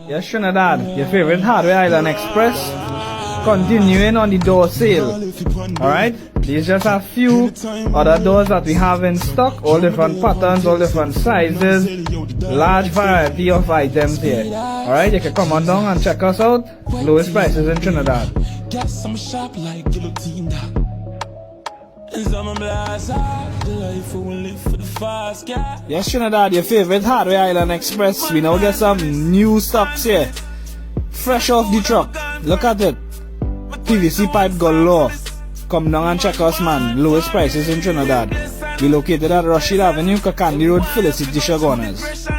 Yes, Trinidad, your favorite Hardware Island Express, continuing on the door sale. Alright, these just a few other doors that we have in stock, all different patterns, all different sizes, large variety of items here. Alright, you can come on down and check us out. Lowest prices in Trinidad. Yes, Trinidad, your favorite Hardware Island Express. We now get some new stocks here. Fresh off the truck. Look at it. PVC pipe galore. Come down and check us, man. Lowest prices in Trinidad. We located at Rasheed Avenue, Kakandi Road, Felicity, Chaguanas.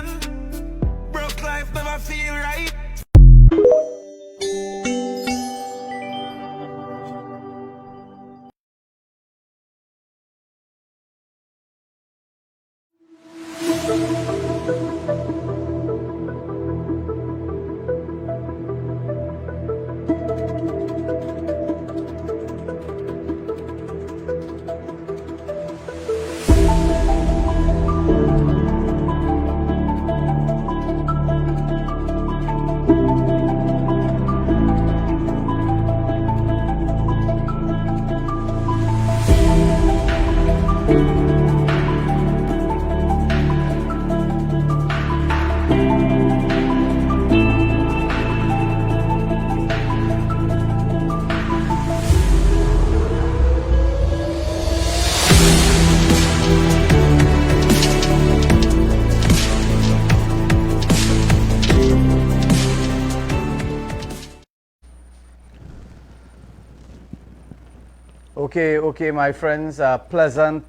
Okay, my friends, pleasant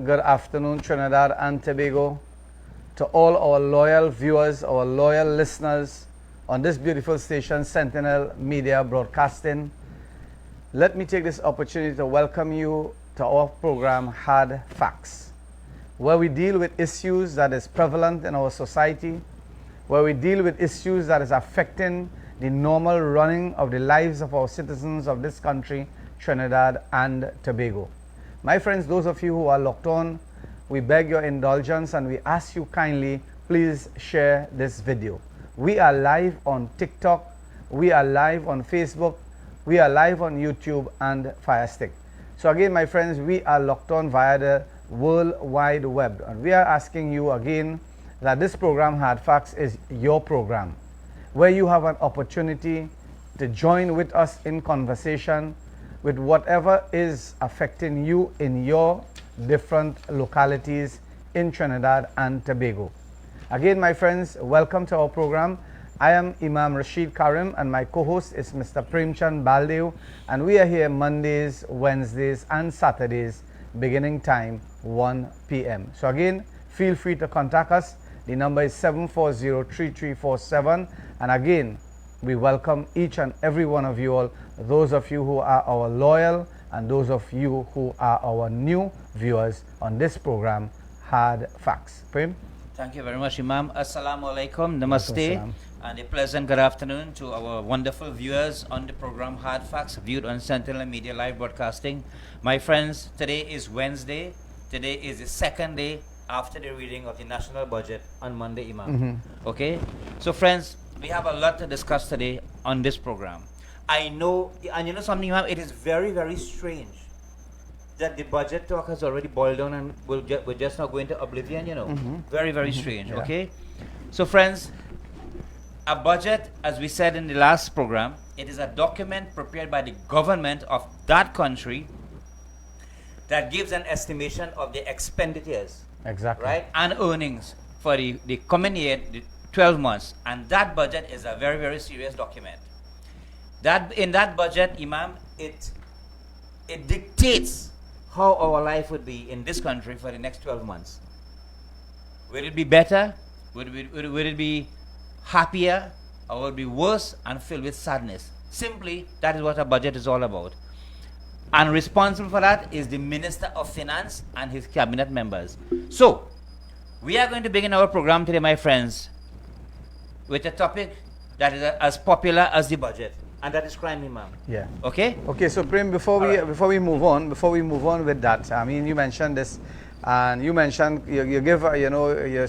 good afternoon, Trinidad and Tobago. To all our loyal viewers, our loyal listeners on this beautiful station, Sentinel Media Broadcasting. Let me take this opportunity to welcome you to our program, Hard Facts. where we deal with issues that is prevalent in our society, where we deal with issues that is affecting the normal running of the lives of our citizens of this country, Trinidad and Tobago. My friends, those of you who are locked on, we beg your indulgence and we ask you kindly, please share this video. We are live on TikTok, we are live on Facebook, we are live on YouTube and Fire Stick. So again, my friends, we are locked on via the World Wide Web. And we are asking you again that this program, Hard Facts, is your program, where you have an opportunity to join with us in conversation with whatever is affecting you in your different localities in Trinidad and Tobago. Again, my friends, welcome to our program. I am Imam Rasheed Karim and my co-host is Mr. Premchand Baldev, and we are here Mondays, Wednesdays and Saturdays beginning time 1 p.m. So again, feel free to contact us. The number is 740-3347, and again, we welcome each and every one of you all, those of you who are our loyal and those of you who are our new viewers on this program, Hard Facts. Prem? Thank you very much, Imam. Assalamu alaikum, namaste, and a pleasant good afternoon to our wonderful viewers on the program Hard Facts, viewed on Sentinel Media Live Broadcasting. My friends, today is Wednesday. Today is the second day after the reading of the national budget on Monday, Imam. Okay? So, friends, we have a lot to discuss today on this program. I know, and you know something, Imam, it is very, very strange that the budget talk has already boiled down and we're just not going to oblivion, you know. Very, very strange, okay? So, friends, a budget, as we said in the last program, it is a document prepared by the government of that country that gives an estimation of the expenditures, right, and earnings for the coming year, the 12 months. And that budget is a very, very serious document. That in that budget, Imam, it dictates how our life would be in this country for the next 12 months. Will it be better? Will it be happier? Or will it be worse and filled with sadness? Simply, that is what a budget is all about. And responsible for that is the Minister of Finance and his cabinet members. So, we are going to begin our program today, my friends, with a topic that is as popular as the budget, and that is crime, Imam. Yeah. Okay? Okay, so Prem, before we move on with that, I mean, you mentioned this, and you mentioned you give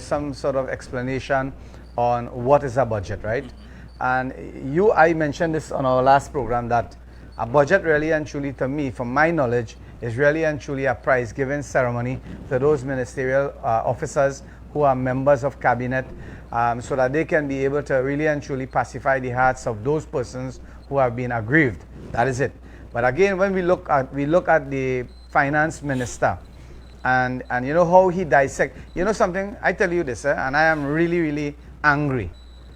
some sort of explanation on what is a budget, right? And I mentioned this on our last program that a budget really and truly, to me, from my knowledge, is really and truly a prize-giving ceremony to those ministerial officers who are members of cabinet, so that they can be able to really and truly pacify the hearts of those persons who have been aggrieved. That is it. But again, when we look at the finance minister, and you know how he dissect. You know something? I tell you this, and I am really, really angry.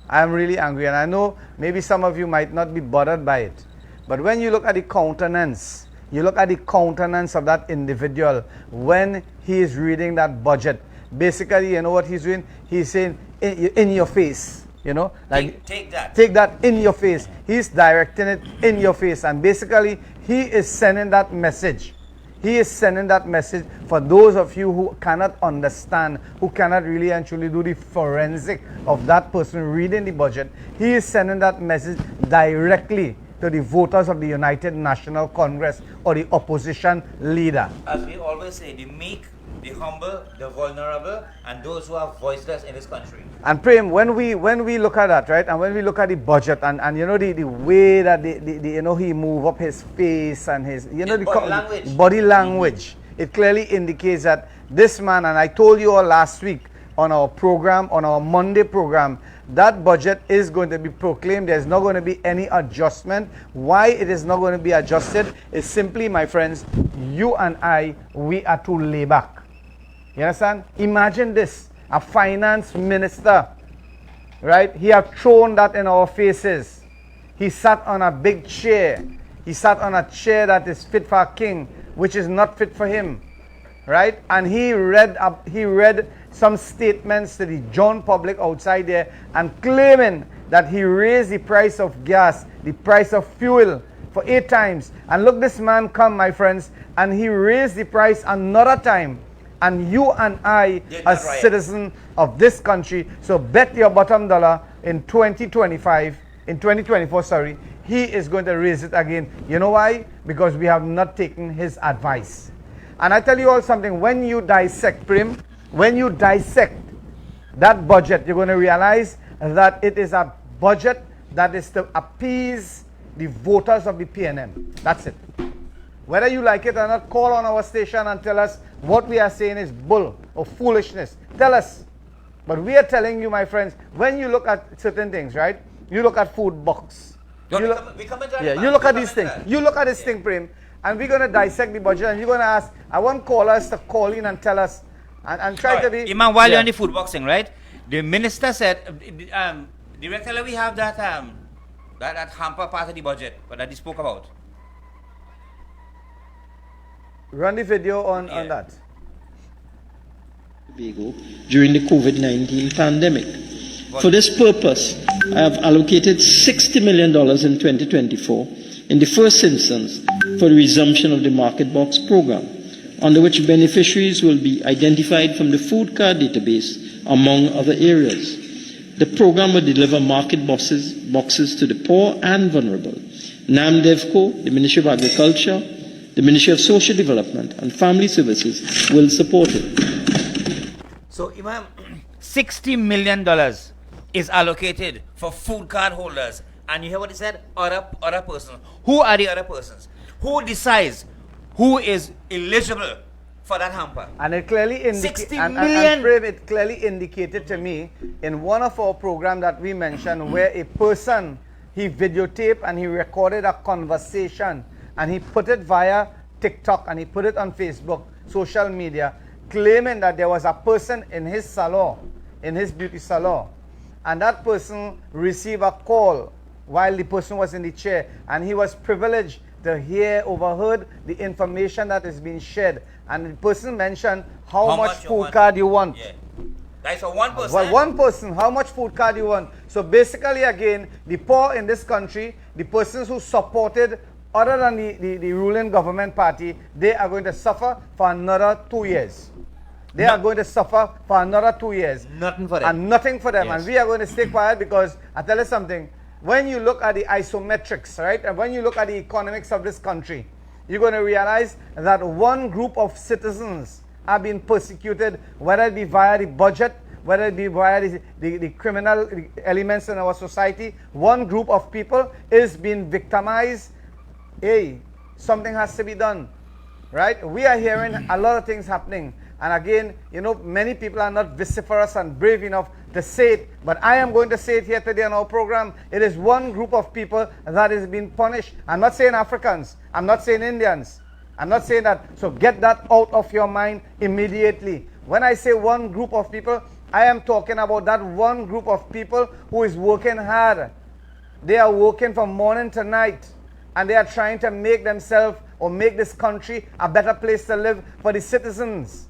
I am really angry, and I know maybe some of you might not be bothered by it. But when you look at the countenance, of that individual when he is reading that budget, basically, you know what he's doing? He's saying, in your face, you know, like take that in your face. He's directing it in your face, and basically he is sending that message. He is sending that message for those of you who cannot understand, who cannot really and truly do the forensic of that person reading the budget. He is sending that message directly to the voters of the United National Congress or the opposition leader. As we always say, the meek, the humble, the vulnerable, and those who are voiceless in this country. And Prem, when we look at that, right, and when we look at the budget, and you know the way that he move up his face and his body language, it clearly indicates that this man, and I told you all last week on our program, on our Monday program, that budget is going to be proclaimed. There's not going to be any adjustment. Why it is not going to be adjusted is simply, my friends, you and I, we are to lay back. You understand? Imagine this, a finance minister, right? He had thrown that in our faces. He sat on a big chair. He sat on a chair that is fit for a king, which is not fit for him, right? And he read some statements to the John public outside there and claiming that he raised the price of gas, the price of fuel for 8 times. And look, this man come, my friends, and he raised the price another time. And you and I, Did as not riot. citizens of this country, so bet your bottom dollar in 2024, sorry, he is going to raise it again. You know why? Because we have not taken his advice. And I tell you all something, when you dissect, Prim, when you dissect that budget, you're going to realize that it is a budget that is to appease the voters of the PNM. That's it. Whether you like it or not, call on our station and tell us what we are saying is bull or foolishness. Tell us. But we are telling you, my friends, when you look at certain things, right? You look at food box. You look, you look at these things. You look at this thing, Prim, and we're going to dissect the budget, and you're going to ask, I want callers to call in and tell us, and try to be... Imam, while you're on the food boxing, right? The minister said, directly we have that hamper part of the budget, but that he spoke about. Run the video on that. During the COVID-19 pandemic. For this purpose, I have allocated $60 million in 2024 in the first instance for the resumption of the Market Box program, under which beneficiaries will be identified from the food card database, among other areas. The program will deliver market boxes to the poor and vulnerable. NAMDEVCO, the Ministry of Agriculture, the Ministry of Social Development and Family Services will support it. So, Imam, $60 million is allocated for food card holders. And you hear what he said? Other persons. Who are the other persons? Who decides who is eligible for that hamper? And it clearly it clearly indicated to me in one of our programs that we mentioned where a person, he videotaped and he recorded a conversation and he put it via TikTok and he put it on Facebook, social media, claiming that there was a person in his salon, in his beauty salon, and that person received a call while the person was in the chair, and he was privileged to overheard the information that is being shared, and the person mentioned how much food card you want. Yeah. That's for one person. Well, one person, how much food card you want. So basically, again, the poor in this country, the persons who supported other than the ruling government party, they are going to suffer for another 2 years. They are going to suffer for another 2 years. Nothing for them. And nothing for them. Yes. And we are going to stay quiet because I tell you something. When you look at the isometrics, right, and when you look at the economics of this country, you're going to realize that one group of citizens are being persecuted, whether it be via the budget, whether it be via the criminal elements in our society. One group of people is being victimized. Hey, something has to be done, right? We are hearing a lot of things happening. And again, you know, many people are not vociferous and brave enough to say it, but I am going to say it here today on our program. It is one group of people that is being punished. I'm not saying Africans. I'm not saying Indians. I'm not saying that. So get that out of your mind immediately. When I say one group of people, I am talking about that one group of people who is working hard. They are working from morning to night, and they are trying to make themselves or make this country a better place to live for the citizens.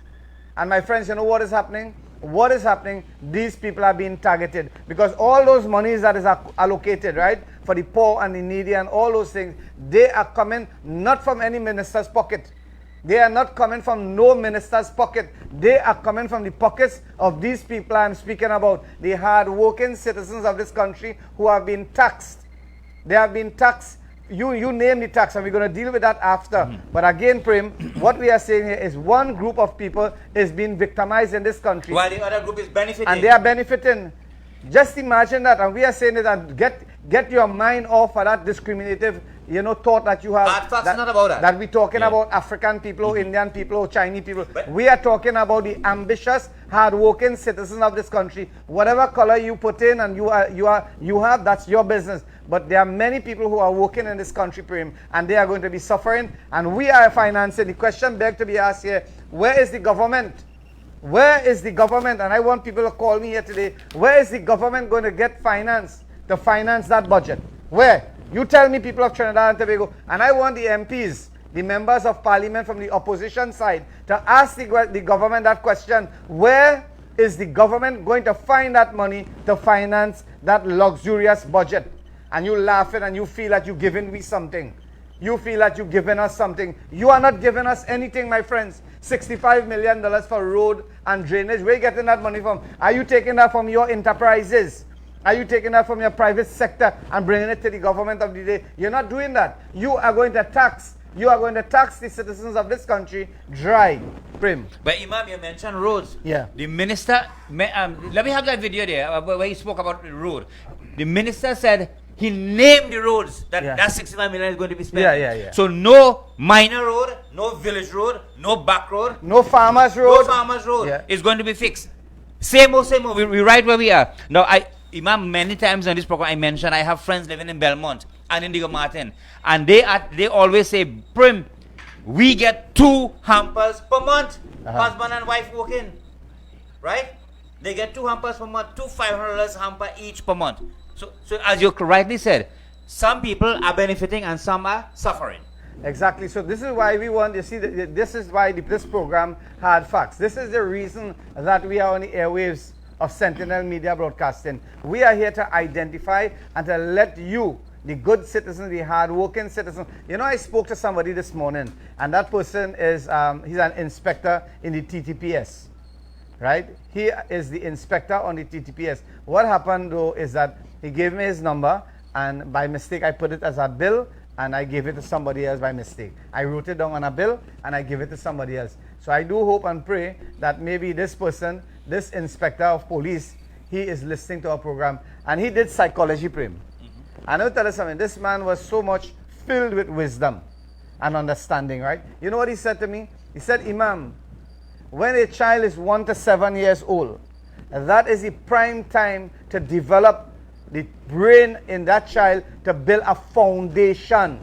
And my friends, you know what is happening? What is happening? These people are being targeted because all those monies that is allocated, right, for the poor and the needy and all those things, they are coming not from any minister's pocket. They are not coming from no minister's pocket. They are coming from the pockets of these people I'm speaking about, the hard-working citizens of this country who have been taxed. They have been taxed. You name the tax, and we're going to deal with that after. But again, Prim, what we are saying here is one group of people is being victimized in this country. While the other group is benefiting. And they are benefiting. Just imagine that. And we are saying that get your mind off of that discriminative, thought that you have. Hardfacts not about that. That we're talking about African people, or Indian people, or Chinese people. But we are talking about the ambitious, hard-working citizens of this country. Whatever color you put in and you have, that's your business. But there are many people who are working in this country, Prim, and they are going to be suffering, and we are financing. The question begs to be asked here, where is the government? Where is the government? And I want people to call me here today. Where is the government going to get finance to finance that budget? Where? You tell me, people of Trinidad and Tobago. And I want the MPs, the members of parliament from the opposition side, to ask the government that question. Where is the government going to find that money to finance that luxurious budget? And you laughing and you feel that you're giving me something. You feel that you're giving us something. You are not giving us anything, my friends. $65 million for road and drainage. Where are you getting that money from? Are you taking that from your enterprises? Are you taking that from your private sector and bringing it to the government of the day? You're not doing that. You are going to tax. You are going to tax the citizens of this country dry. Prim. But Imam, you mentioned roads. Yeah. The minister, let me have that video there where he spoke about the road. The minister said he named the roads that 65 million is going to be spent. Yeah. So no minor road, no village road, no back road, no farmers road. No farmers road is going to be fixed. Same old. We right where we are. Now, Imam, many times on this program I mentioned I have friends living in Belmont and Indigo Martin, and they always say, Prim, we get 2 hampers per month. Husband and wife working, right? They get 2 hampers per month, $500 hamper each per month. So as you rightly said, some people are benefiting and some are suffering. Exactly. So this is why we want, you see, this is why this program Hard Facts. This is the reason that we are on the airwaves of Sentinel Media Broadcasting. We are here to identify and to let you, the good citizens, the hard-working citizens. You know, I spoke to somebody this morning, and that person is, he's an inspector in the TTPS, right? He is the inspector on the TTPS. What happened, though, is that he gave me his number, and by mistake, I put it as a bill, and I gave it to somebody else by mistake. I wrote it down on a bill, and I gave it to somebody else. So I do hope and pray that maybe this person, this inspector of police, he is listening to our program, and he did psychology, Prim. And I'll tell you something, this man was so much filled with wisdom and understanding, right? You know what he said to me? He said, Imam, when a child is 1 to 7 years old, that is the prime time to develop the brain in that child to build a foundation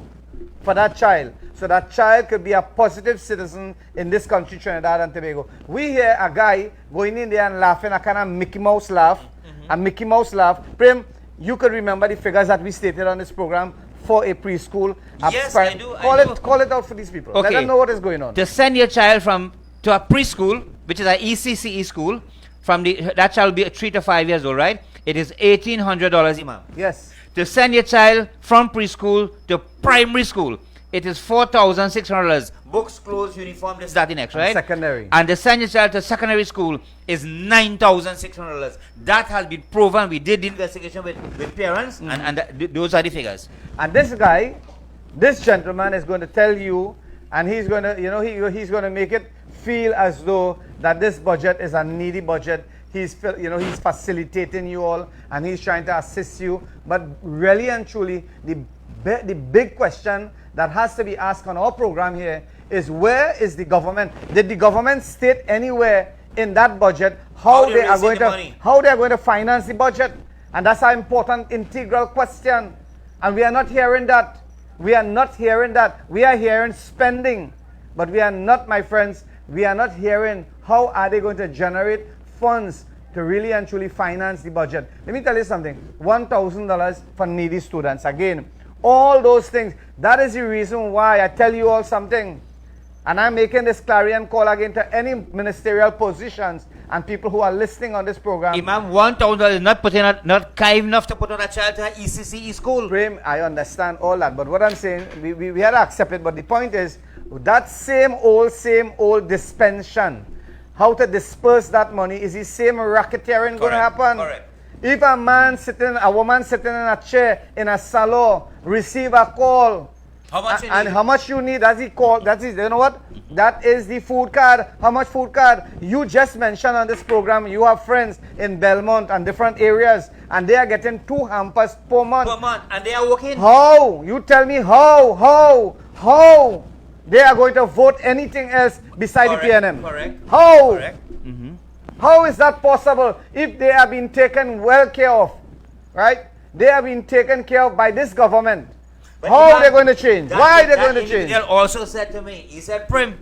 for that child. So that child could be a positive citizen in this country, Trinidad and Tobago. We hear a guy going in there and laughing, a kind of Mickey Mouse laugh, a Mickey Mouse laugh. Prim, you could remember the figures that we stated on this program for a preschool. Yes, I do. Call it out for these people. Okay. Let them know what is going on. To send your child to a preschool, which is an ECCE school, that child will be 3 to 5 years old, right? It is $1,800, Imam. Yes. To send your child from preschool to primary school, it is $4,600. Books, clothes, uniform, this, that, the next, right? And secondary. And to send your child to secondary school is $9,600. That has been proven. We did the investigation with parents, and those are the figures. And this guy, this gentleman is going to tell you, and he's going to, you know, he's going to make it feel as though that this budget is a needy budget. He's facilitating you all, and he's trying to assist you. But really and truly, the big question that has to be asked on our program here is, where is the government? Did the government state anywhere in that budget how they are going to finance the budget? And that's an important integral question. And we are not hearing that. We are not hearing that. We are hearing spending, but we are not, my friends, we are not hearing how are they going to generate funds to really and truly finance the budget. Let me tell you something. $1,000 for needy students. Again, all those things. That is the reason why I tell you all something. And I'm making this clarion call again to any ministerial positions and people who are listening on this program. Imam, $1,000 is not kind enough to put on a child to an ECCE school. Prem, I understand all that. But what I'm saying, we had to accept it. But the point is, that same old dispensation, how to disperse that money, is the same racketeering going to happen. Correct. If a woman sitting in a chair in a salon receive a call, how much you need, that's the call, you know what? That is the food card. How much food card? You just mentioned on this program, you have friends in Belmont and different areas, and they are getting 2 hampers per month. And they are working. How? You tell me how they are going to vote anything else beside the PNM? Correct. How? Correct. How is that possible if they have been taken well care of, right? They have been taken care of by this government. But how are they going to change? Why are they going to change? He also said to me, he said, Prim,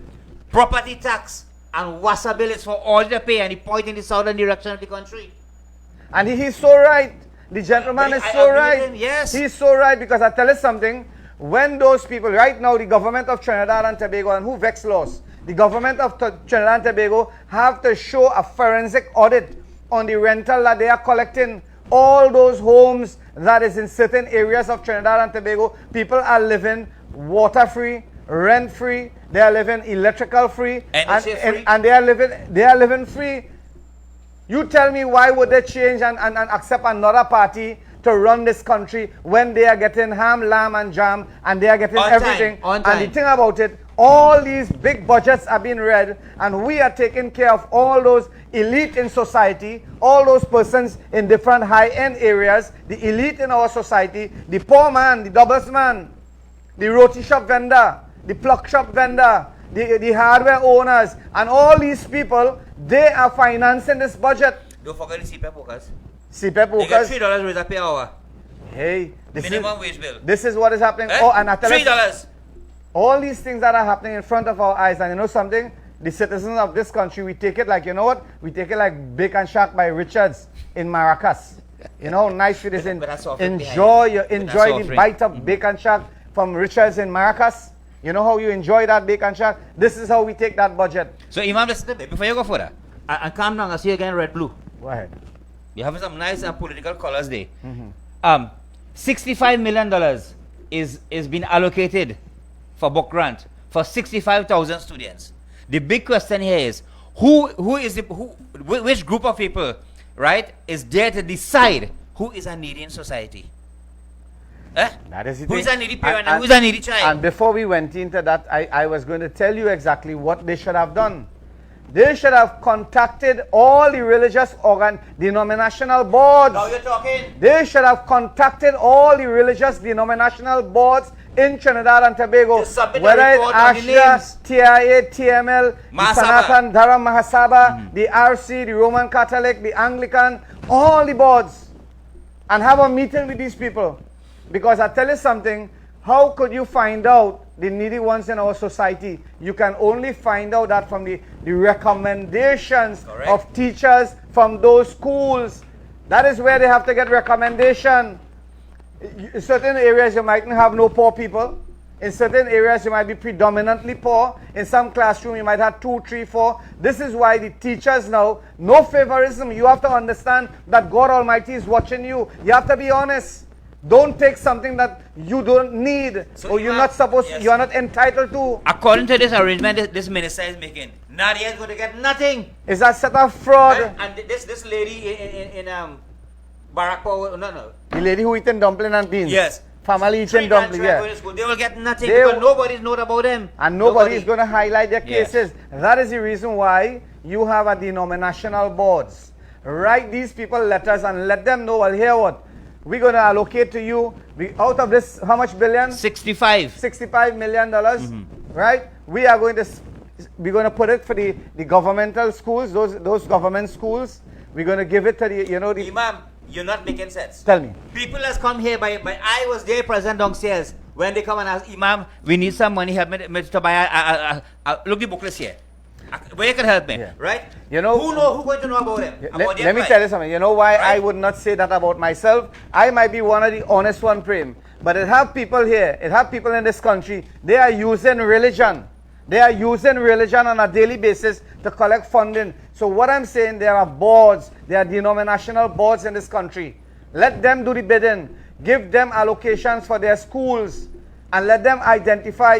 property tax and water bill is for all to pay, and he pointed in the southern direction of the country. And he's so right. The gentleman is so right. Yes. He's so right, because I tell you something, when those people, right now the government of Trinidad and Tobago, and who vex laws, the government of Trinidad and Tobago have to show a forensic audit on the rental that they are collecting. All those homes that is in certain areas of Trinidad and Tobago, people are living water free, rent free, they are living electrical free, Energy free. and they are living free. You tell me why would they change and accept another party to run this country when they are getting ham, lamb and jam and they are getting On everything. time, on time. And the thing about it, all these big budgets are being read and we are taking care of all those elite in society, all those persons in different high-end areas, the elite in our society, the poor man, the doubles man, the roti shop vendor, the pluck shop vendor, the hardware owners, and all these people, they are financing this budget. Don't forget the CPAP workers. CPAP They get workers. $3 raise per hour. Hey, Minimum wage bill. this is what is happening. Eh? Oh, and I tell you, $3. all these things that are happening in front of our eyes, and you know something? The citizens of this country, we take it like, you know what? We take it like Bacon Shack by Richards in Maracas. You know how nice it is. But that's offering Enjoy that's the offering. bite of Bacon Shack from Richards in Maracas. You know how you enjoy that Bacon Shack? This is how we take that budget. So Imam, listen to me before you go further. And calm down, I see you again red blue. Go ahead. You have some nice political colors there. $65 million is being allocated for book grant for 65,000 students. The big question here is which group of people, right, is there to decide who is a needy in society? That is the Who is thing. a needy parent and who is a needy child? And before we went into that, I was going to tell you exactly what they should have done. They should have contacted all the religious denominational boards. Now you're talking. They should have contacted all the religious denominational boards in Trinidad and Tobago. To submit a Whether it's report on the ASHA, names. TIA, TML, the Mahasabha. Sanatan Dharam Mahasabha, the RC, the Roman Catholic, the Anglican, all the boards. And have a meeting with these people. Because I tell you something, how could you find out the needy ones in our society? You can only find out that from the recommendations Correct. of teachers from those schools. That is where they have to get recommendation. In certain areas you might have no poor people. In certain areas you might be predominantly poor. In some classroom you might have 2, 3, 4. This is why the teachers now, no favorism. You have to understand that God Almighty is watching you. You have to be honest. Don't take something that you don't need So or you you're have- not supposed yes. you are not entitled to. According to this arrangement this minister is making, Nadia is going to get nothing. Is that set of fraud? And this lady in Barack Power, no. The lady who eating dumpling and beans. Yes. Family eating dumpling, yeah. They will get nothing They because will- nobody's known about them. And nobody is going to highlight their Yes. cases. That is the reason why you have a denominational boards. Write these people letters and let them know, well, here what? We're going to allocate to you, out of this, how much billion? 65. $65 million, right? We're going to put it for the governmental schools, those government schools. We're going to give it to the, Imam, you're not making sense. Tell me. People has come here by I was there present downstairs when they come and ask Imam, we need some money, help me to buy look the booklets here. Where you can help me, Yeah. right? You know, who going to know about them? Let me tell you something. You know why I Right? would not say that about myself? I might be one of the honest one, Prem. But it have people here, it have people in this country, they are using religion. They are using religion on a daily basis to collect funding. So what I'm saying, there are boards, there are denominational boards in this country. Let them do the bidding. Give them allocations for their schools. And let them identify,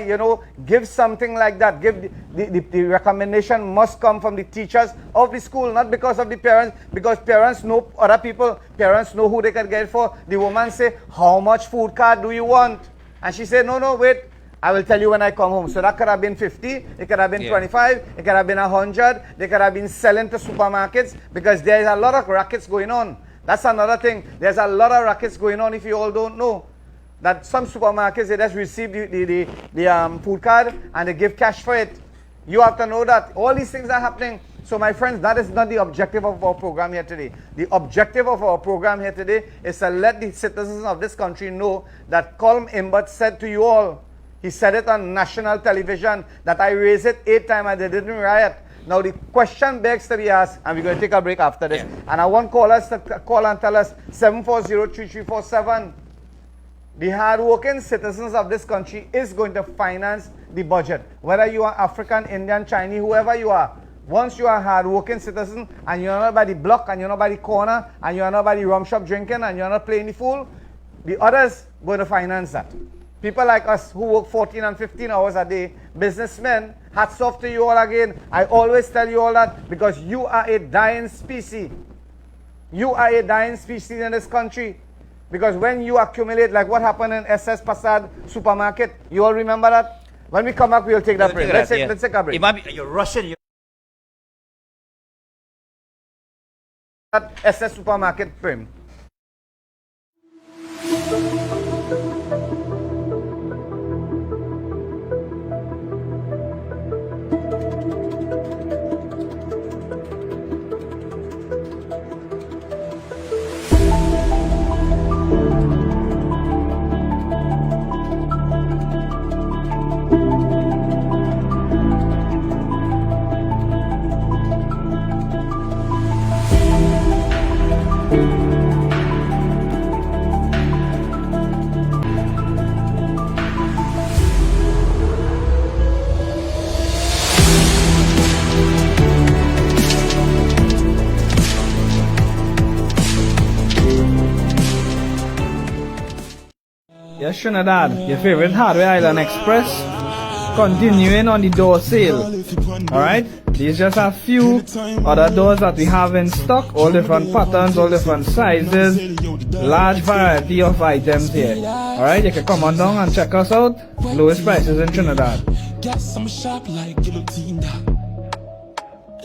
give something like that. Give the recommendation must come from the teachers of the school, not because of the parents, because parents know other people, parents know who they can get it for. The woman say, how much food card do you want? And she said, no, wait, I will tell you when I come home. So that could have been 50, it could have been 25, it could have been 100, they could have been selling to supermarkets because there is a lot of rackets going on. That's another thing. There's a lot of rackets going on if you all don't know. That some supermarkets, they just receive the food card and they give cash for it. You have to know that all these things are happening. So my friends, that is not the objective of our program here today. The objective of our program here today is to let the citizens of this country know that Colm Imbert said to you all, he said it on national television, that I raised it 8 times and they didn't riot. Now the question begs to be asked, and we're going to take a break after this. Yeah. And I want callers to call and tell us 740-3347. The hard-working citizens of this country is going to finance the budget. Whether you are African, Indian, Chinese, whoever you are. Once you are a hard-working citizen and you're not by the block and you're not by the corner and you're not by the rum shop drinking and you're not playing the fool, the others going to finance that. People like us who work 14 and 15 hours a day, businessmen, hats off to you all again. I always tell you all that because you are a dying species. You are a dying species in this country. Because when you accumulate, like what happened in SS Passad supermarket, you all remember that? When we come back, we'll take that break. Let's take a break. Imam, you're Russian. That SS supermarket frame. Yes, Trinidad, your favorite Hardware Island Express, continuing on the door sale. Alright, these just a few other doors that we have in stock, all different patterns, all different sizes, large variety of items here. Alright, you can come on down and check us out, lowest prices in Trinidad. Got some shop like guillotine.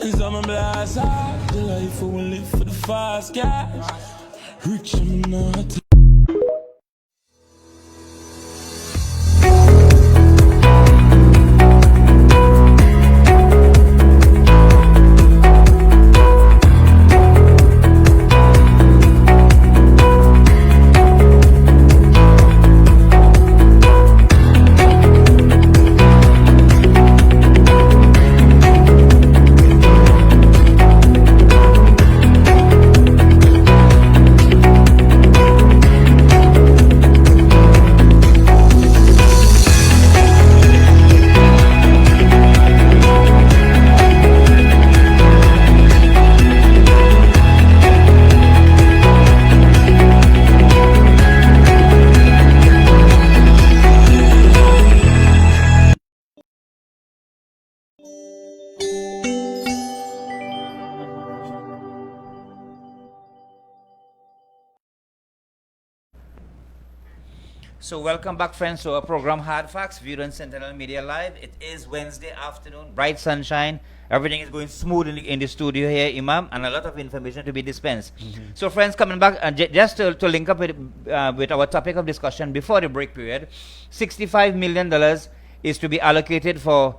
And some blast out the life we live for the fast cash. Rich and not. So welcome back, friends, to our program Hard Facts, viewed on Sentinel Media Live. It is Wednesday afternoon, bright sunshine. Everything is going smooth in the studio here, Imam, and a lot of information to be dispensed. So, friends, coming back, just to link up with our topic of discussion before the break period, $65 million is to be allocated for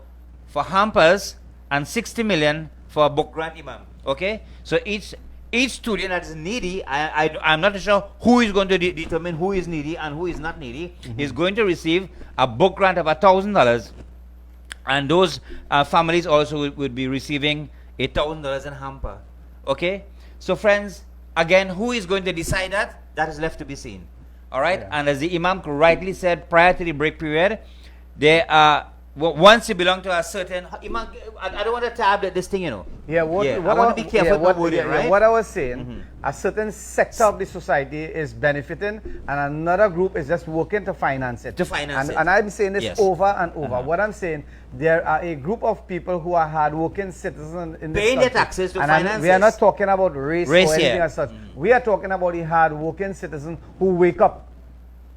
hampers and $60 million for a book grant, Imam. Okay? So each student that is needy, I'm not sure who is going to determine who is needy and who is not needy, is going to receive a book grant of $1,000, and those families also would be receiving $1,000 in hamper. Okay, so friends, again, who is going to decide that? That is left to be seen. All right, and as the Imam rightly said prior to the break period, there are. Once you belong to a certain, Imam, I don't want to tab this thing, you know. Yeah, I want to be careful with wording, right? What I was saying, a certain sector of the society is benefiting, and another group is just working to finance it. And I'm saying this over and over. What I'm saying, there are a group of people who are hardworking citizens in this paying their country, taxes to and finance. We are not talking about race or anything as such. We are talking about the hardworking citizens who wake up.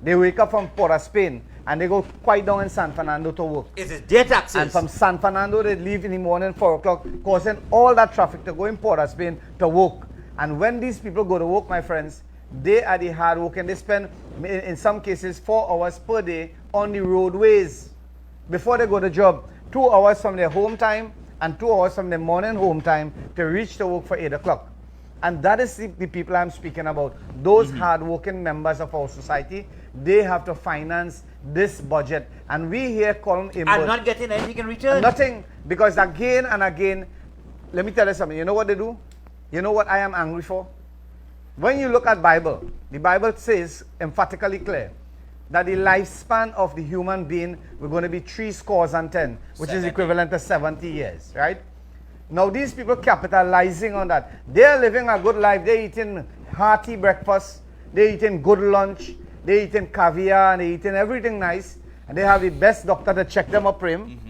They wake up from Port of Spain and they go quite down in San Fernando to work. It is their taxes. And from San Fernando, they leave in the morning, 4 o'clock, causing all that traffic to go in Port of Spain to work. And when these people go to work, my friends, they are the hard work, and they spend, in some cases, 4 hours per day on the roadways before they go to job. 2 hours from their home time and 2 hours from their morning home time to reach to work for 8 o'clock. And that is the people I'm speaking about. Those hard-working members of our society, they have to finance this budget. And we here call them... I'm not getting anything in return. Nothing. Because again and again, let me tell you something. You know what they do? You know what I am angry for? When you look at Bible, the Bible says emphatically clear that the lifespan of the human being we're going to be 70, which is equivalent to 70 years, right? Now these people capitalizing on that. They're living a good life. They're eating hearty breakfast. They're eating good lunch. they eating caviar and they eating everything nice, and they have the best doctor to check them up, Prem.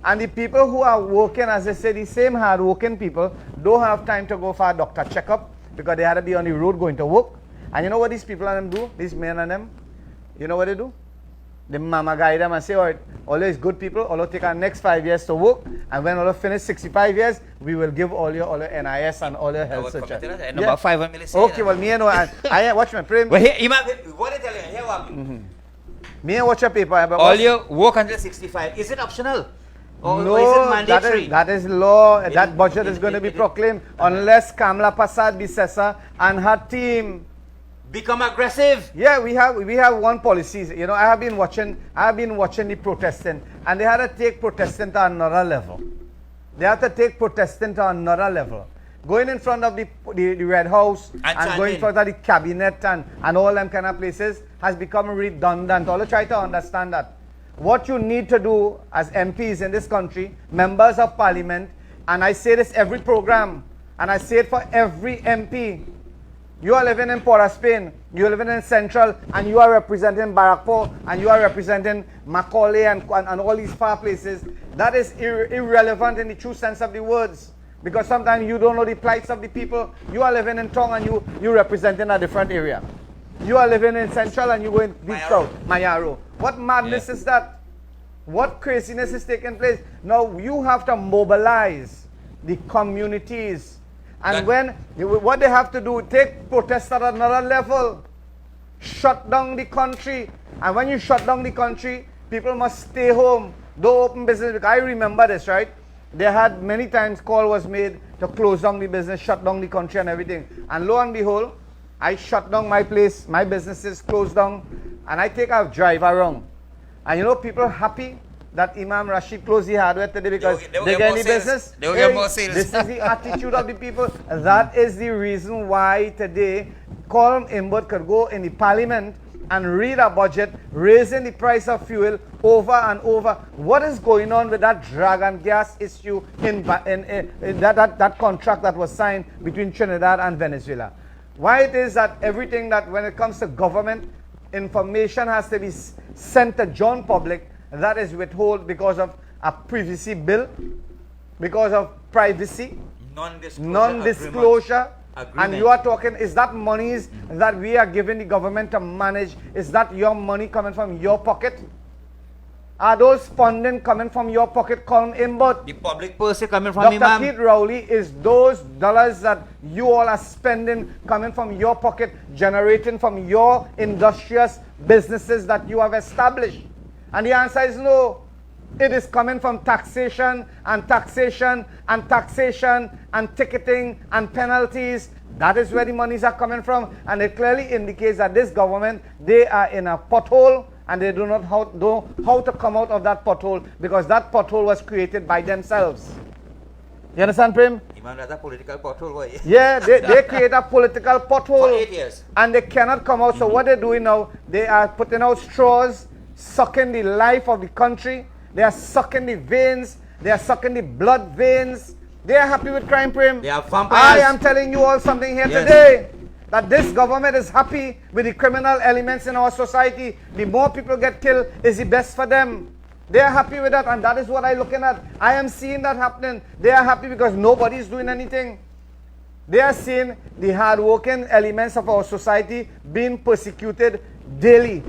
And the people who are working, as I said, the same hard working people don't have time to go for a doctor checkup because they had to be on the road going to work. And you know what these people and them do? These men and them, you know what they do? The mama guide them and say, all right, all these good people, all take our next 5 years to work, and when all finish 65 years, we will give all your NIS and all your health search. About 5 million. Okay, well, me and I watch my Prem. But here, Imam, what I tell you, here what Me and watch your paper. all your work until 65. Is it optional? Or No, is it mandatory? that is law. That budget is going to be proclaimed unless Kamala Prasad Bisesa and her team Become aggressive. Yeah, we have one policy. You know, I have been watching the protesting, and they had to take protesting to another level. They have to take protesting to another level. Going in front of the Red House and going in front of the cabinet and all them kind of places has become redundant. All try to understand that. What you need to do as MPs in this country, members of parliament, and I say this every program, and I say it for every MP. You are living in Port of Spain, you are living in Central, and you are representing Barrackpore, and you are representing Macaulay and all these far places. That is irrelevant in the true sense of the words. Because sometimes you don't know the plights of the people. You are living in Tong and you representing a different area. You are living in Central and you go in deep south, Mayaro. What madness is that? What craziness is taking place? Now you have to mobilize the communities. And what they have to do, take protest at another level. Shut down the country. And when you shut down the country, people must stay home. Don't open business. I remember this, right? They had many times call was made to close down the business, shut down the country and everything. And lo and behold, I shut down my place, my businesses closed down, and I take a drive around. And you know, people happy that Imam Rasheed closed the hardware today because they get any business. They will get more sales. This is the attitude of the people. That is the reason why today Colm Imbert could go in the parliament and read a budget raising the price of fuel over and over. What is going on with that dragon gas issue in that contract that was signed between Trinidad and Venezuela? Why it is that everything that when it comes to government, information has to be sent to John public, that is withheld because of a privacy bill, because of privacy, non-disclosure. And you are talking, is that monies that we are giving the government to manage, is that your money coming from your pocket? Are those funding coming from your pocket, Colm Imbert? The public purse coming from Dr. Imam. Keith Rowley, is those dollars that you all are spending coming from your pocket, generating from your industrious businesses that you have established? And the answer is no. It is coming from taxation and taxation and taxation and ticketing and penalties. That is where the monies are coming from. And it clearly indicates that this government, they are in a pothole and they do not know how to come out of that pothole because that pothole was created by themselves. You understand, Prem? Imam, that's a political pothole. Yeah, they create a political pothole. For 8 years. And they cannot come out. So what they're doing now, they are putting out straws, sucking the life of the country. They are sucking the veins. They are sucking the blood veins. They are happy with crime, Prem. They are vampires. I am telling you all something here today. That this government is happy with the criminal elements in our society. The more people get killed is the best for them. They are happy with that, and that is what I'm looking at. I am seeing that happening. They are happy because nobody is doing anything. They are seeing the hard-working elements of our society being persecuted daily.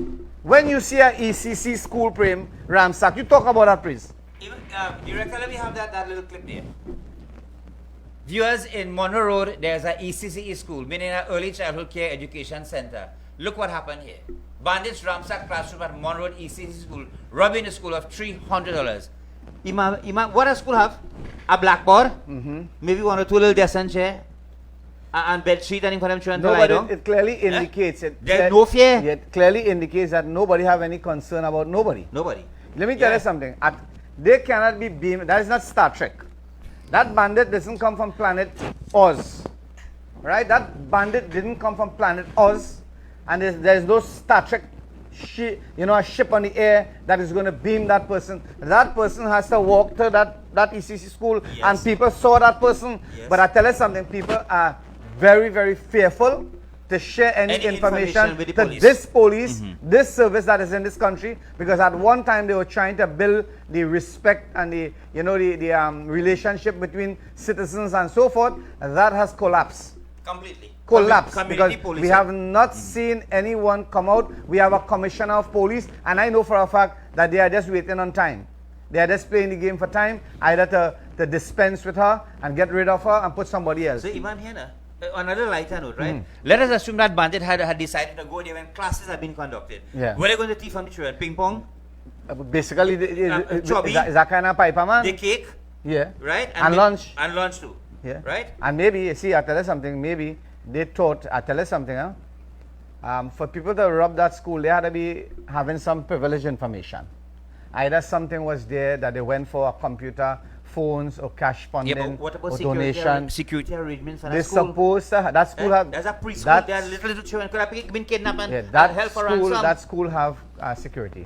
When you see a ECC school, Prem, Ramsack, you talk about that, please. Even, you reckon we have that little clip there? Viewers, in Monroe Road, there's a ECCE school, meaning an Early Childhood Care Education Center. Look what happened here. Bandits ransacked classroom at Monroe Road ECC school, robbing the school of $300. Imam, what does school have? A blackboard, maybe one or two little desk chair, and bed sheet and for them children to lie down. It clearly indicates There's no fear. It clearly indicates that nobody have any concern about nobody. Nobody. Let me tell you something. They cannot be beamed. That is not Star Trek. That bandit doesn't come from planet Oz. Right? That bandit didn't come from planet Oz. And there's no Star Trek a ship on the air that is going to beam that person. That person has to walk to that ECC school, and people saw that person. But I tell you something, people are very, very fearful to share any information with the to police. this police, this service that is in this country, because at one time they were trying to build the respect and the relationship between citizens and so forth. That has collapsed. Completely. Collapsed Community because policing. we have not seen anyone come out. We have a commissioner of police, and I know for a fact that they are just waiting on time. They are just playing the game for time, either to dispense with her and get rid of her and put somebody else. So, Imam, here, another lighter note, right? Let us assume that bandit had decided to go there when classes have been conducted. Yeah. Were they going to thief from the children? Ping pong? Basically, chubby, is that kind of piper, man? the cake, Yeah. right? And lunch. And lunch too. Yeah. Right? And maybe, see, I tell you something, maybe they thought, I tell you something, for people to rob that school, they had to be having some privileged information. Either something was there that they went for a computer, phones, or cash funding, Yeah, but what about or security, donation. security arrangements for They that school? supposed to, that school have, There's a preschool, that- there are little children could have been kidnapped and, yeah, and that held for school, ransom. that school have security.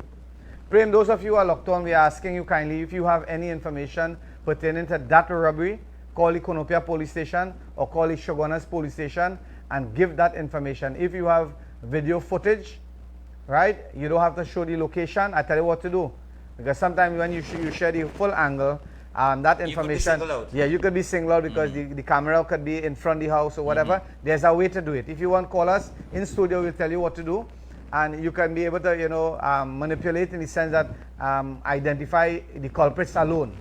Prem, those of you who are locked on, we are asking you kindly, if you have any information pertaining to that robbery, call the Konopia police station or call the Shogunas police station and give that information. If you have video footage, right, you don't have to show the location. I tell you what to do. Because sometimes when you share the full angle, that information, You could be singled out. yeah, you could be singled out because the camera could be in front of the house or whatever. There's a way to do it. If you want to call us in studio, we'll tell you what to do. And you can be able to, manipulate in the sense that identify the culprits alone.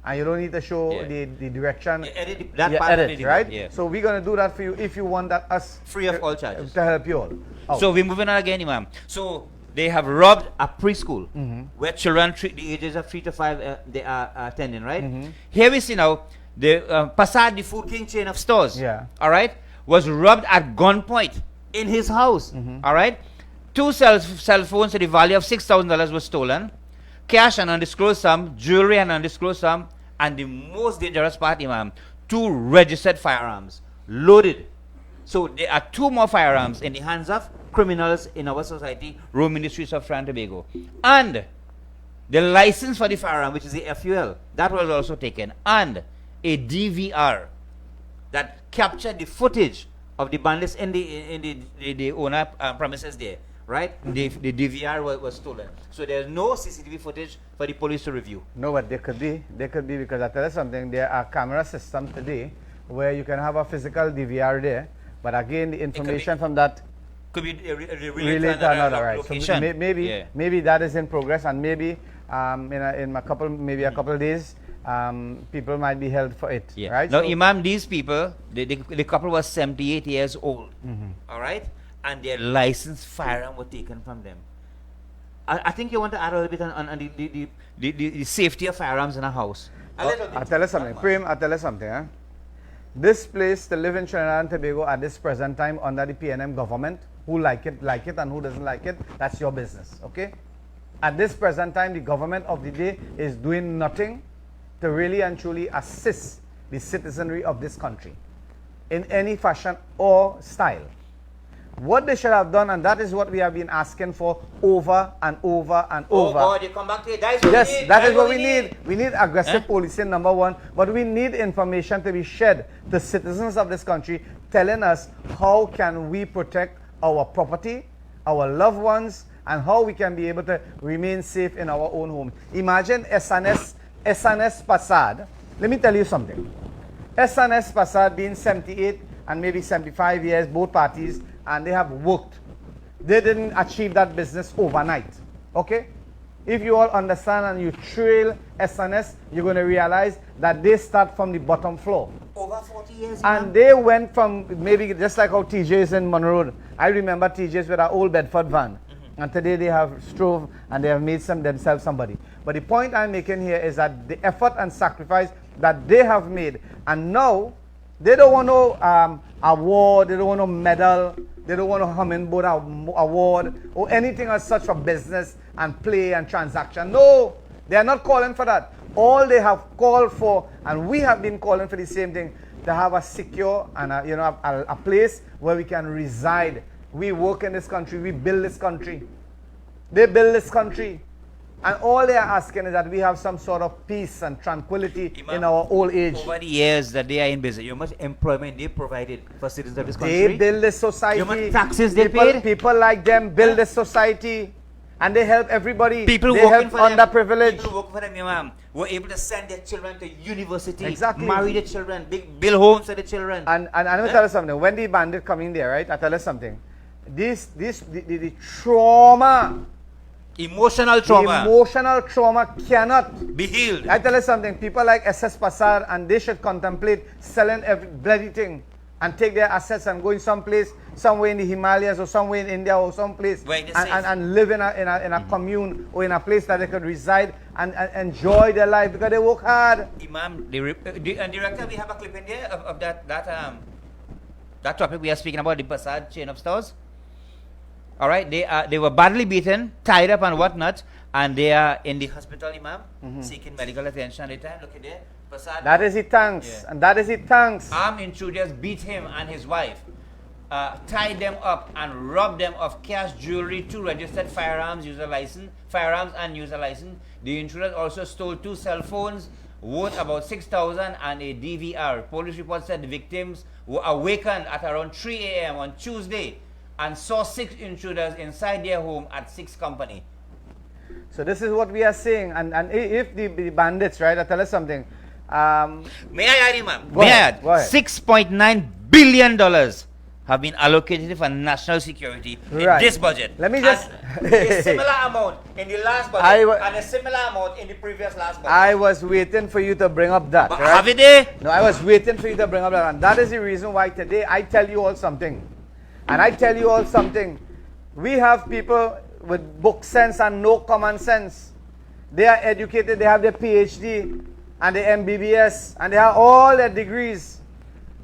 And you don't need to show the direction. Yeah, edit that part of edit, the right? video, yeah. So we're going to do that for you if you want that us Free of all charges. to help you all. out. So we're moving on again, Imam. So they have robbed a preschool where children, the ages of 3 to 5, they are attending, right? Here we see now the Passad, the food king chain of stores, all right, was robbed at gunpoint in his house, all right? 2 cell phones to the value of $6,000 was stolen. Cash and undisclosed sum, jewelry and undisclosed sum, and the most dangerous part, Imam, 2 registered firearms, loaded. So there are 2 more firearms in the hands of criminals in our society roaming the streets of Trinidad and Tobago. And the license for the firearm, which is the FUL, that was also taken. And a DVR that captured the footage of the bandits in the owner premises there. Right? The DVR was stolen. So there's no CCTV footage for the police to review. No, but there could be because I tell you something, there are camera systems today where you can have a physical DVR there, but again, the information from that Could be related to another, right? So location. maybe that is in progress, and maybe in a couple of days, people might be held for it, right? Now, So, Imam, these people, the couple was 78 years old, all right? And their licensed firearm were taken from them. I think you want to add a little bit on the safety of firearms in a house. I'll tell you something. Prem, I'll tell you something. This place to live in Trinidad and Tobago at this present time under the PNM government, who like it, and who doesn't like it, that's your business, okay? At this present time, the government of the day is doing nothing to really and truly assist the citizenry of this country in any fashion or style. What they should have done, and that is what we have been asking for over and over and over. Oh, they come back to it. That is what Yes, we need. that is what we need. We need aggressive policing, number one, but we need information to be shared to citizens of this country telling us how can we protect our property, our loved ones, and how we can be able to remain safe in our own home. Imagine SNS Passad. Let me tell you something. SNS Passad being 78 and maybe 75 years, both parties, and they have worked. They didn't achieve that business overnight, okay? If you all understand and you trail SNS, you're going to realize that they start from the bottom floor. Over 40 years. And they went from maybe just like how TJ is in Monroe. I remember TJ's with our old Bedford van. And today they have strove and they have made themselves somebody. But the point I'm making here is that the effort and sacrifice that they have made, and now they don't want no award, they don't want no medal, they don't want no hummingbird award or anything as such for business and play and transaction. No, they are not calling for that. All they have called for, and we have been calling for the same thing, to have a secure and a place where we can reside. We work in this country, we build this country. They build this country. And all they are asking is that we have some sort of peace and tranquility Imam, in our old age. Over the years that they are in business, how much employment they provided for citizens of this They country? build this society. How much taxes they people, paid? people like them build this society. And they help everybody. People they working help for them, underprivileged. people working for them, Imam, were able to send their children to university, Exactly. marry their children, build homes for the children. And let me tell you something. When the bandit come in there, right? I tell you something. The trauma, Emotional the trauma emotional trauma cannot. be healed. I tell you something. People like SS Passar and they should contemplate selling every bloody thing and take their assets and go in some place, somewhere in the Himalayas or somewhere in India or someplace Where it is safe. and live in a commune or in a place that they could reside and enjoy their life because they work hard. Imam, and director, we have a clip in there of that topic we are speaking about, the Basad chain of stores. All right, they were badly beaten, tied up and whatnot, and they are in the hospital, Imam, seeking medical attention at the time. Look at there, Basad. That is it, thanks. Yeah. And that is it, thanks. Armed intruders beat him and his wife, tied them up and robbed them of cash, jewelry, 2 registered firearms and user license. The intruders also stole 2 cell phones worth about 6,000 and a DVR. Police report said the victims were awakened at around 3 a.m. on Tuesday and saw 6 intruders inside their home at 6 Company. So this is what we are saying. And if the bandits, right, I tell us something. May I add, Imam? Go ahead. $6.9 billion have been allocated for national security in this budget. Let me just... And a similar amount in the last budget and a similar amount in the previous last budget. I was waiting for you to bring up that. But right? have it there? No, I was waiting for you to bring up that. And that is the reason why today I tell you all something. And I tell you all something. We have people with book sense and no common sense. They are educated, they have their PhD and their MBBS and they have all their degrees.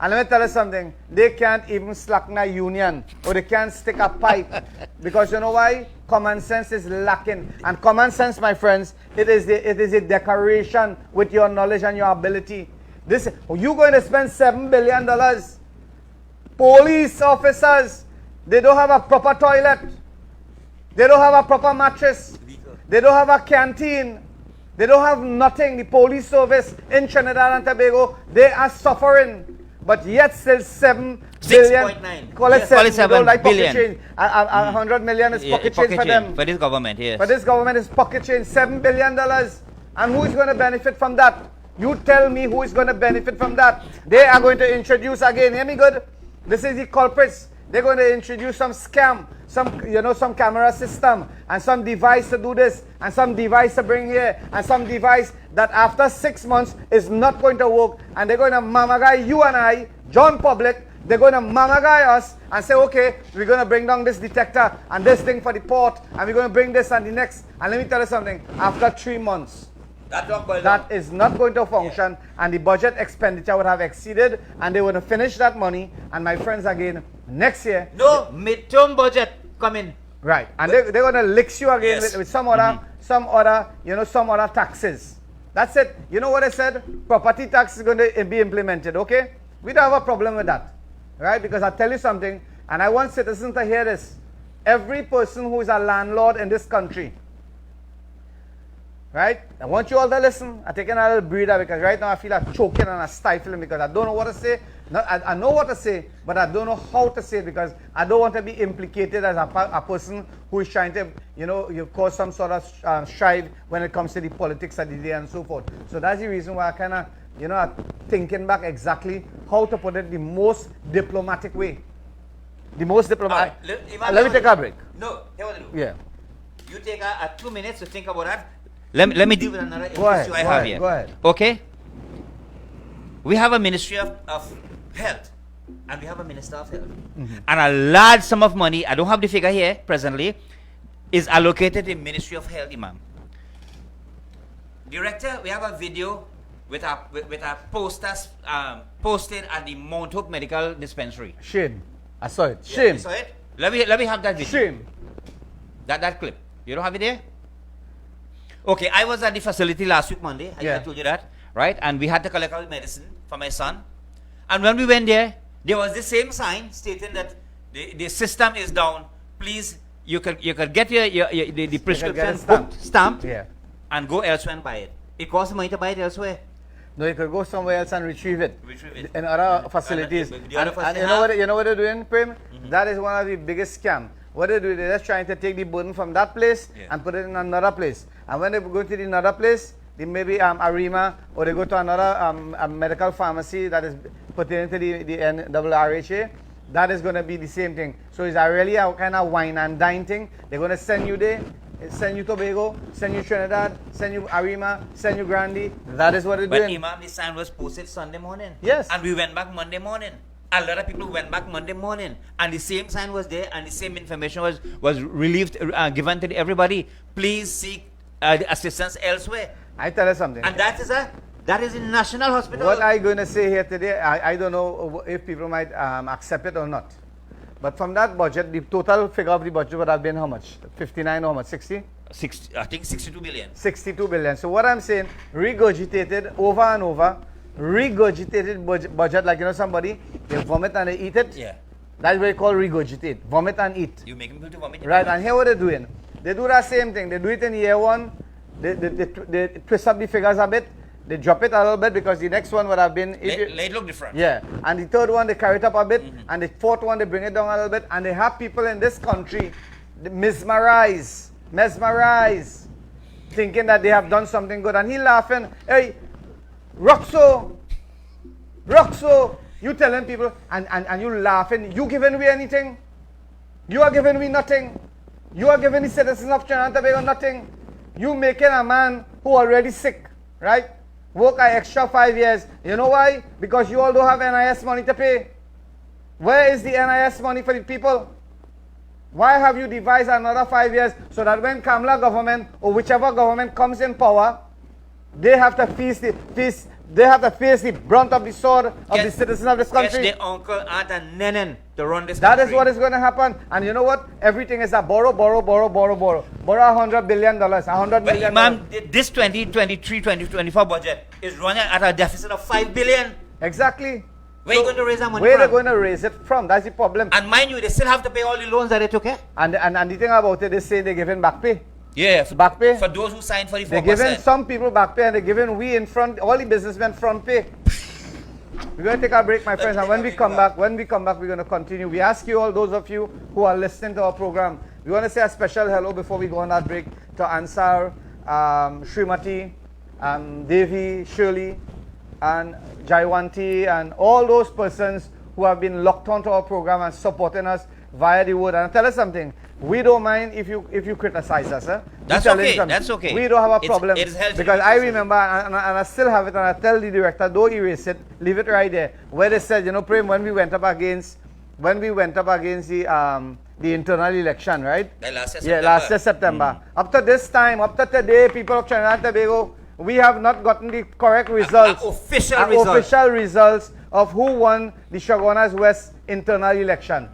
And let me tell you something, they can't even slacken a union or they can't stick a pipe. Because you know why? Common sense is lacking. And common sense, my friends, it is a decoration with your knowledge and your ability. You're going to spend $7 billion. Police officers, they don't have a proper toilet. They don't have a proper mattress. They don't have a canteen. They don't have nothing. The police service in Trinidad and Tobago, they are suffering. But yet still 7 billion. 6.9. Call it Yes, 7 7 like pocket billion. change. 100 million is pocket change for them. For this government, yes. For this government is pocket change, $7 billion. And who is going to benefit from that? You tell me who is going to benefit from that. They are going to introduce again, hear me good? This is the culprits. They're going to introduce some scam, some camera system, and some device to do this, and some device to bring here, and some device that after 6 months is not going to work. And they're going to mamagai you and I, John Public, they're going to mamagai us and say, okay, we're going to bring down this detector and this thing for the port, and we're going to bring this and the next. And let me tell you something, after 3 months, that is not going to function, and the budget expenditure would have exceeded, and they would have finished that money. And my friends, again, next year, no midterm budget coming. right? And they're going to lick you again Yes. with some other taxes. That's it. You know what I said? Property tax is going to be implemented. Okay, we don't have a problem with that, right? Because I tell you something, and I want citizens to hear this. Every person who is a landlord in this country. Right? I want you all to listen. I'm taking a little breather because right now I feel like choking and stifling because I don't know what to say. I know what to say, but I don't know how to say it because I don't want to be implicated as a person who is trying to, you cause some sort of strife when it comes to the politics of the day and so forth. So that's the reason why I kind of, I'm thinking back exactly how to put it the most diplomatic way. The most diplomatic. Let me take a break. No, hear what I do. Yeah. You take a 2 minutes to think about that. Let me deal with another issue I have here. Go ahead. Okay? We have a Ministry of Health and we have a Minister of Health. And a large sum of money, I don't have the figure here presently, is allocated in Ministry of Health, Imam. Director, we have a video with our posters posted at the Mount Hope Medical Dispensary. Shame. I saw it. Shame. You saw it? Let me have that video. Shame. That clip. You don't have it there? Okay, I was at the facility last week, Monday. I told you that, right? And we had to collect our medicine for my son. And when we went there was the same sign stating that the system is down. Please you could get the prescription stamped Yeah. and go elsewhere and buy it. It costs money to buy it elsewhere. No, you could go somewhere else and retrieve it. Retrieve it. In other facilities. The other And you know what they're doing, Prem? That is one of the biggest scams. What they do, they're just trying to take the burden from that place and put it in another place. And when they go to the another place, they maybe Arima, or they go to another a medical pharmacy that is pertaining to the NRRHA, that is going to be the same thing. So it's really a kind of wine and dine thing. They're going to send you there, send you Tobago, send you Trinidad, send you Arima, send you Grandi. That is what they're doing. But Imam, the sign was posted Sunday morning. Yes. And we went back Monday morning. A lot of people went back Monday morning, and the same sign was there, and the same information was relieved, given to everybody. Please seek assistance elsewhere. I tell you something. And that is a national hospital. What I'm going to say here today, I don't know if people might accept it or not. But from that budget, the total figure of the budget would have been how much? 59 or how much? 60? I think 62 billion. 62 billion. So what I'm saying, regurgitated over and over, regurgitated budget, like, you know, somebody, they vomit and they eat it. Yeah. That's what we call regurgitate. Vomit and eat. You make people to vomit. Right, and here what they're doing. They do that same thing. They do it in year one. They twist up the figures a bit. They drop it a little bit because the next one would have been... Late look different. Yeah, and the third one they carry it up a bit, and the fourth one they bring it down a little bit, and they have people in this country mesmerized, thinking that they have done something good. And he laughing, hey, Roxo, you telling people, and you laughing, you giving me anything? You are giving me nothing. You are giving the citizens of Trinidad and Tobago nothing. You making a man who already sick, right? Work an extra 5 years. You know why? Because you all don't have NIS money to pay. Where is the NIS money for the people? Why have you devised another 5 years so that when Kamala government or whichever government comes in power, they have to face the brunt of the sword of the citizens of this country? Get their uncle, aunt, and nenen to run this That country. is what is going to happen. And you know what? Everything is a borrow. Borrow $100 billion, $100 But million. Imam, this 2023-2024 budget is running at a deficit of 5 billion. Exactly. Where are you going to raise that money Where from? they're going to raise it from? That's the problem. And mind you, they still have to pay all the loans that they took, eh? And the thing about it, they say they're giving back pay. Yeah, Back pay. for those who signed for the 4%. They're giving some people back pay, and they're giving we in front, all the businessmen front pay. We're going to take our break, my friends, and when we come back, we're going to continue. We ask you all, those of you who are listening to our program, we want to say a special hello before we go on that break to Ansar, Srimati, Devi, Shirley, and Jaiwanti, and all those persons who have been locked onto our program and supporting us via the word. And I'll tell us something. We don't mind if you criticize us. That's okay. That's okay. We don't have a problem. It is healthy because I remember, and I still have it, and I tell the director, don't erase it, leave it right there, where they said, you know, Prem, when we went up against the internal election, right? Last year, September. Up to this time, up to today, people of Trinidad and Tobago, we have not gotten the correct results. Official results of who won the Chaguanas West internal election.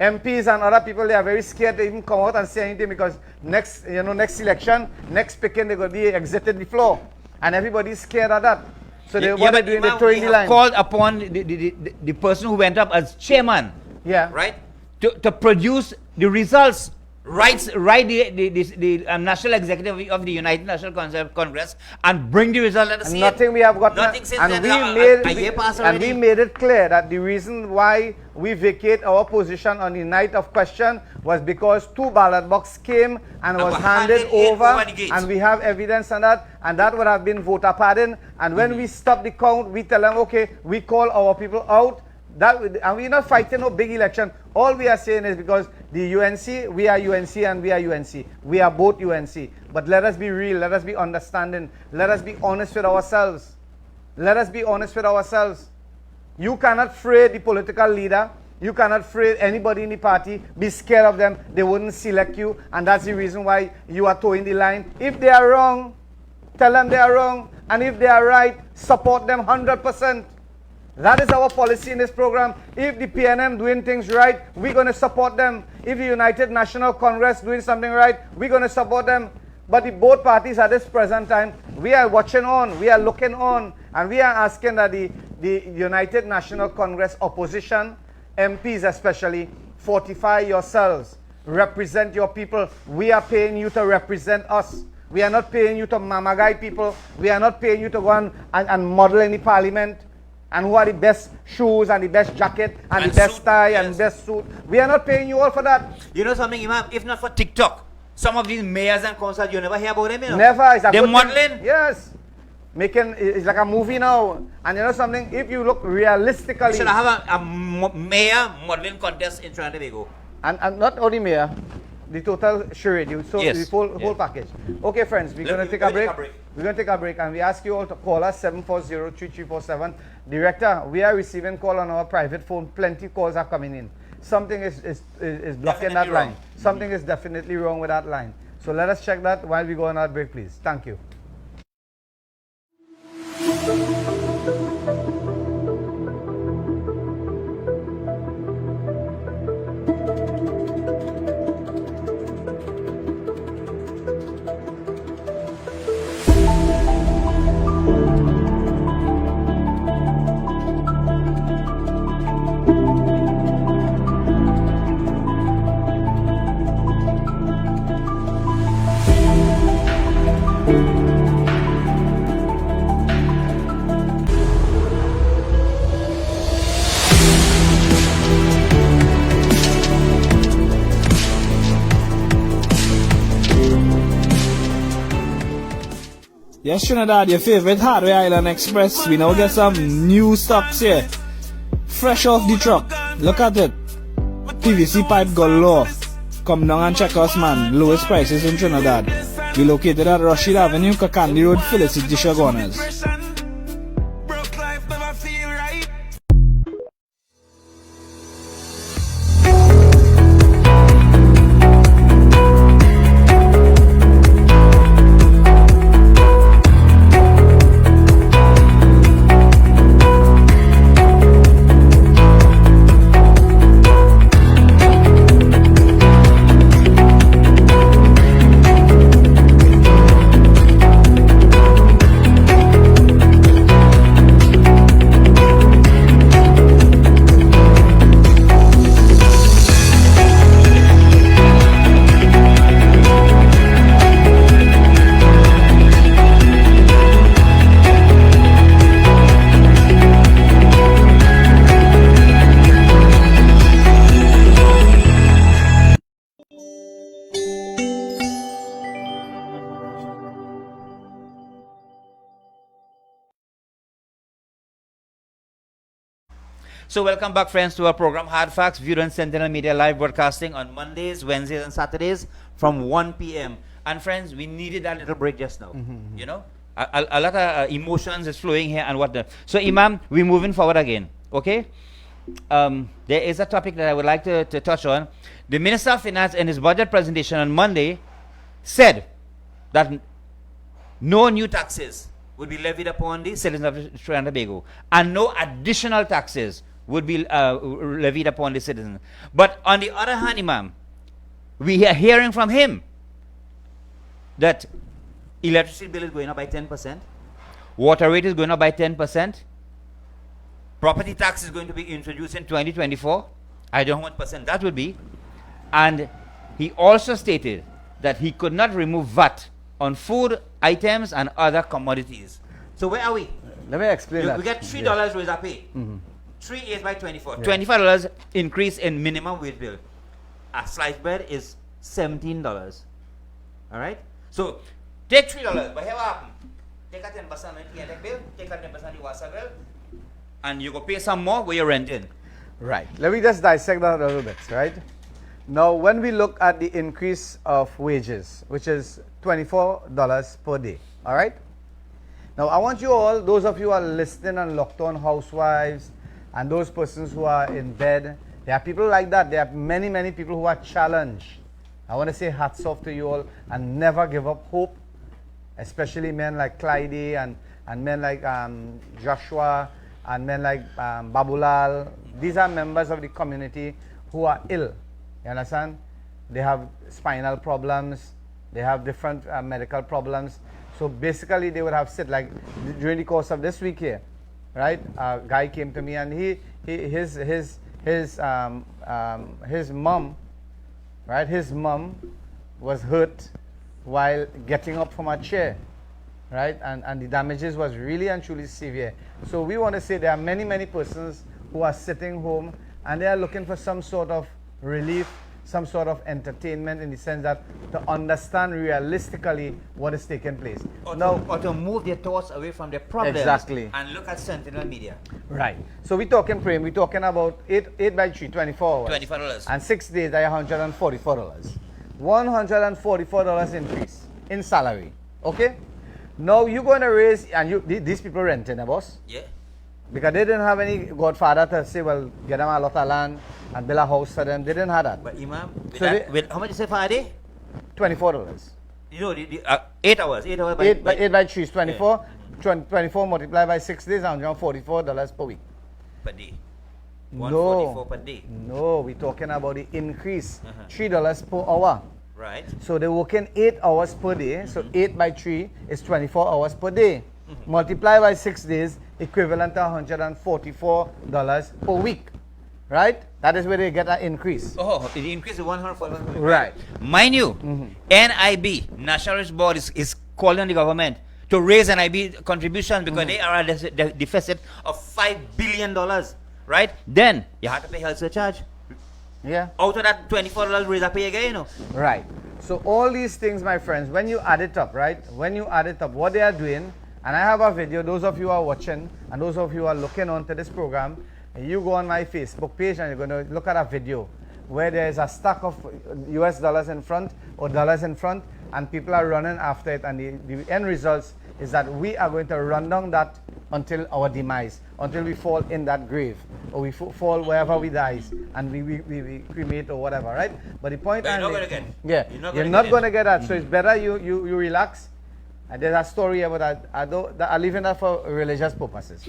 MPs and other people, they are very scared to even come out and say anything because next election, next picking, they're going to be exited the floor. And everybody's scared of that. So what they're doing, they're throwing the line. Called upon the person who went up as chairman, right, to produce the results. Write the National Executive of the United National Congress and bring the result at the same. Nothing we have got. Nothing since and then. We made it clear that the reason why we vacate our position on the night of question was because 2 ballot boxes came and was handed over and we have evidence on that, and that would have been voter pardon. And when we stop the count, we tell them, okay, we call our people out. And we're not fighting no big election. All we are saying is because the UNC, we are UNC and we are UNC. We are both UNC. But let us be real. Let us be understanding. Let us be honest with ourselves. Let us be honest with ourselves. You cannot afraid the political leader. You cannot afraid anybody in the party. Be scared of them. They wouldn't select you. And that's the reason why you are towing the line. If they are wrong, tell them they are wrong. And if they are right, support them 100%. That is our policy in this program. If the PNM doing things right, we're going to support them. If the United National Congress doing something right, we're going to support them. But the both parties at this present time, we are watching on, we are looking on, and we are asking that the United National Congress opposition, MPs especially, fortify yourselves. represent your people. We are paying you to represent us. We are not paying you to mamagai people. We are not paying you to go and model in the parliament. And who are the best shoes and the best jacket and the best suit, tie yes. and best suit. We are not paying you all for that. You know something, Imam? If not for TikTok, some of these mayors and councils, you never hear about them, you know? Never. It's a They're good thing. modeling. Yes. It's like a movie now. And you know something? If you look realistically. We should have a mayor modeling contest in Trinidad and Tobago. And not only mayor, the total charade, the whole package. Okay, friends, we're going to take a break. We're going to take a break and we ask you all to call us 740-3347. Director, we are receiving call on our private phone. Plenty calls are coming in. Something is blocking Definitely that line. wrong. Something is definitely wrong with that line. So let us check that while we go on our break, please. Thank you. Yes, Trinidad, your favorite Hardware Island Express. We now get some new stocks here. Fresh off the truck. Look at it. PVC pipe galore. Come down and check us, man. Lowest prices in Trinidad. We located at Rasheed Avenue, Kakandi Road, Felicity Shagonas. Broke life never feel right. So welcome back, friends, to our program Hard Facts, viewed on Sentinel Media Live broadcasting on Mondays, Wednesdays, and Saturdays from 1 p.m. And friends, we needed that little break just now. You know, a lot of emotions is flowing here and whatnot. So Imam, we're moving forward again. Okay. There is a topic that I would like to touch on. The Minister of Finance in his budget presentation on Monday said that no new taxes would be levied upon the citizens of Trinidad and Tobago, and no additional taxes would be levied upon the citizens. But on the other hand, Imam, we are hearing from him that electricity bill is going up by 10%, water rate is going up by 10%, property tax is going to be introduced in 2024. I don't know what percent that would be. And he also stated that he could not remove VAT on food items and other commodities. So where are we? Let me explain that. We get $3 raise up pay. 3 is by 24. $25 increase in minimum wage bill. A sliced bread is $17. All right? So take $3, but here what happen? Take a 10% on the electric bill, take a 10% on the water bill, and you go pay some more where you're renting. Right. Let me just dissect that a little bit, right? Now, when we look at the increase of wages, which is $24 per day, all right? Now, I want you all, those of you who are listening and locked on housewives, and those persons who are in bed, there are people like that. There are many, many people who are challenged. I want to say hats off to you all and never give up hope, especially men like Clyde and men like Joshua and men like Babulal. These are members of the community who are ill. You understand? They have spinal problems. They have different medical problems. So basically, they would have said, like during the course of this week here, right? A guy came to me and his mom right? His mom was hurt while getting up from a chair, right? And the damages was really and truly severe. So we want to say there are many, many persons who are sitting home and they are looking for some sort of relief, some sort of entertainment, in the sense that to understand realistically what is taking place. Or Now, to move their thoughts away from their problems. Exactly. And look at Sentinel Media. right. So we're talking, Prem, we're talking about 8 by 3, 24 hours. $24. And 6 days, they are $144. $144 increase in salary. Okay? Now you're going to raise, and these people renting, boss? Yeah. Because they didn't have any godfather to say, well, get them a lot of land and build a house for them. They didn't have that. But Imam, So how much you say for a day? $24. You know, 8 hours. 8 hours 8 by 3 is 24. 24 multiplied by 6 days, $144 per week. per day. No. 144 per day. No, we're talking about the increase. $3 per hour. Right. So they're working 8 hours per day. So 8 by 3 is 24 hours per day. Multiply by 6 days, equivalent to $144 per week. Right? That is where they get an increase. Oh, the increase is 144. Right. Mind you, NIB, National Rich Board, is calling on the government to raise NIB contributions because they are at a deficit of $5 billion. Right? Then you have to pay health surcharge. Yeah. Out of that $24 raise, I pay again, you know. Right. So all these things, my friends, when you add it up, right? When you add it up, what they are doing, and I have a video, those of you who are watching, and those of you who are looking onto this program, you go on my Facebook page and you're going to look at a video where there is a stack of US dollars in front or dollars in front, and people are running after it, and the end results is that we are going to run down that until our demise, until we fall in that grave, or we fall wherever we die, and we cremate or whatever, right? But the point But I'm you're not making- going to get it. Yeah, you're not going to get that. So it's better you relax. And there's a story about that. I'm leaving that for religious purposes.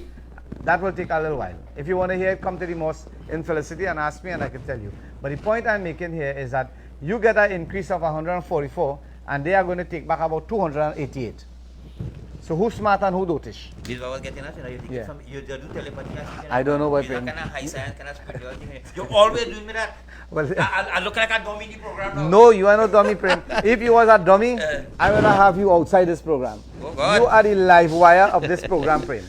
That will take a little while. If you want to hear it, come to the mosque in Felicity and ask me and I can tell you. But the point I'm making here is that you get an increase of 144 and they are going to take back about 288. So who's smart and who dotish? This is what I was getting at, you know, you think Yeah. you do telepathy. I don't know what you're brain- kind of high science, kind of spiritual thing. You're always doing me that. Well, I look like a dummy in the program now. no, you are not dummy, Prem. If you was a dummy, I would have you outside this program. Oh, God. You are the live wire of this program, Prem.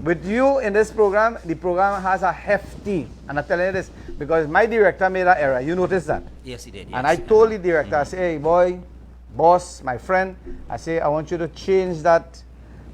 With you in this program, the program has a hefty, and I'm telling you this because my director made an error. You noticed that? Yes, he did. Yes. And I told the director, I say, hey, boy, boss, my friend, I say, I want you to change that.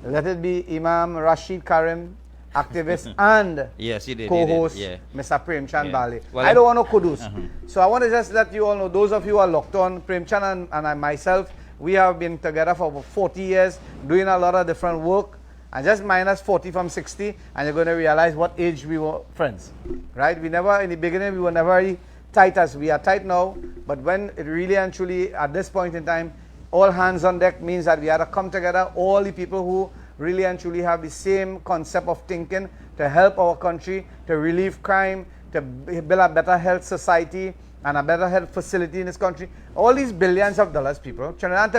Let it be Imam Rasheed Karim, activist, and Yes, he did. co-host, Yeah. Mr. Prem Chand Yeah. Bali. Well, I don't want to kudus. So I want to just let you all know, those of you who are locked on, Prem Chand and I, myself, we have been together for over 40 years, doing a lot of different work, and just minus 40 from 60, and you're going to realize what age we were friends, right? We never, in the beginning, we were never very tight as we are tight now, but when it really and truly, at this point in time, all hands on deck means that we had to come together, all the people who really and truly have the same concept of thinking to help our country, to relieve crime, to build a better health society and a better health facility in this country. All these billions of dollars, people, Trinidad and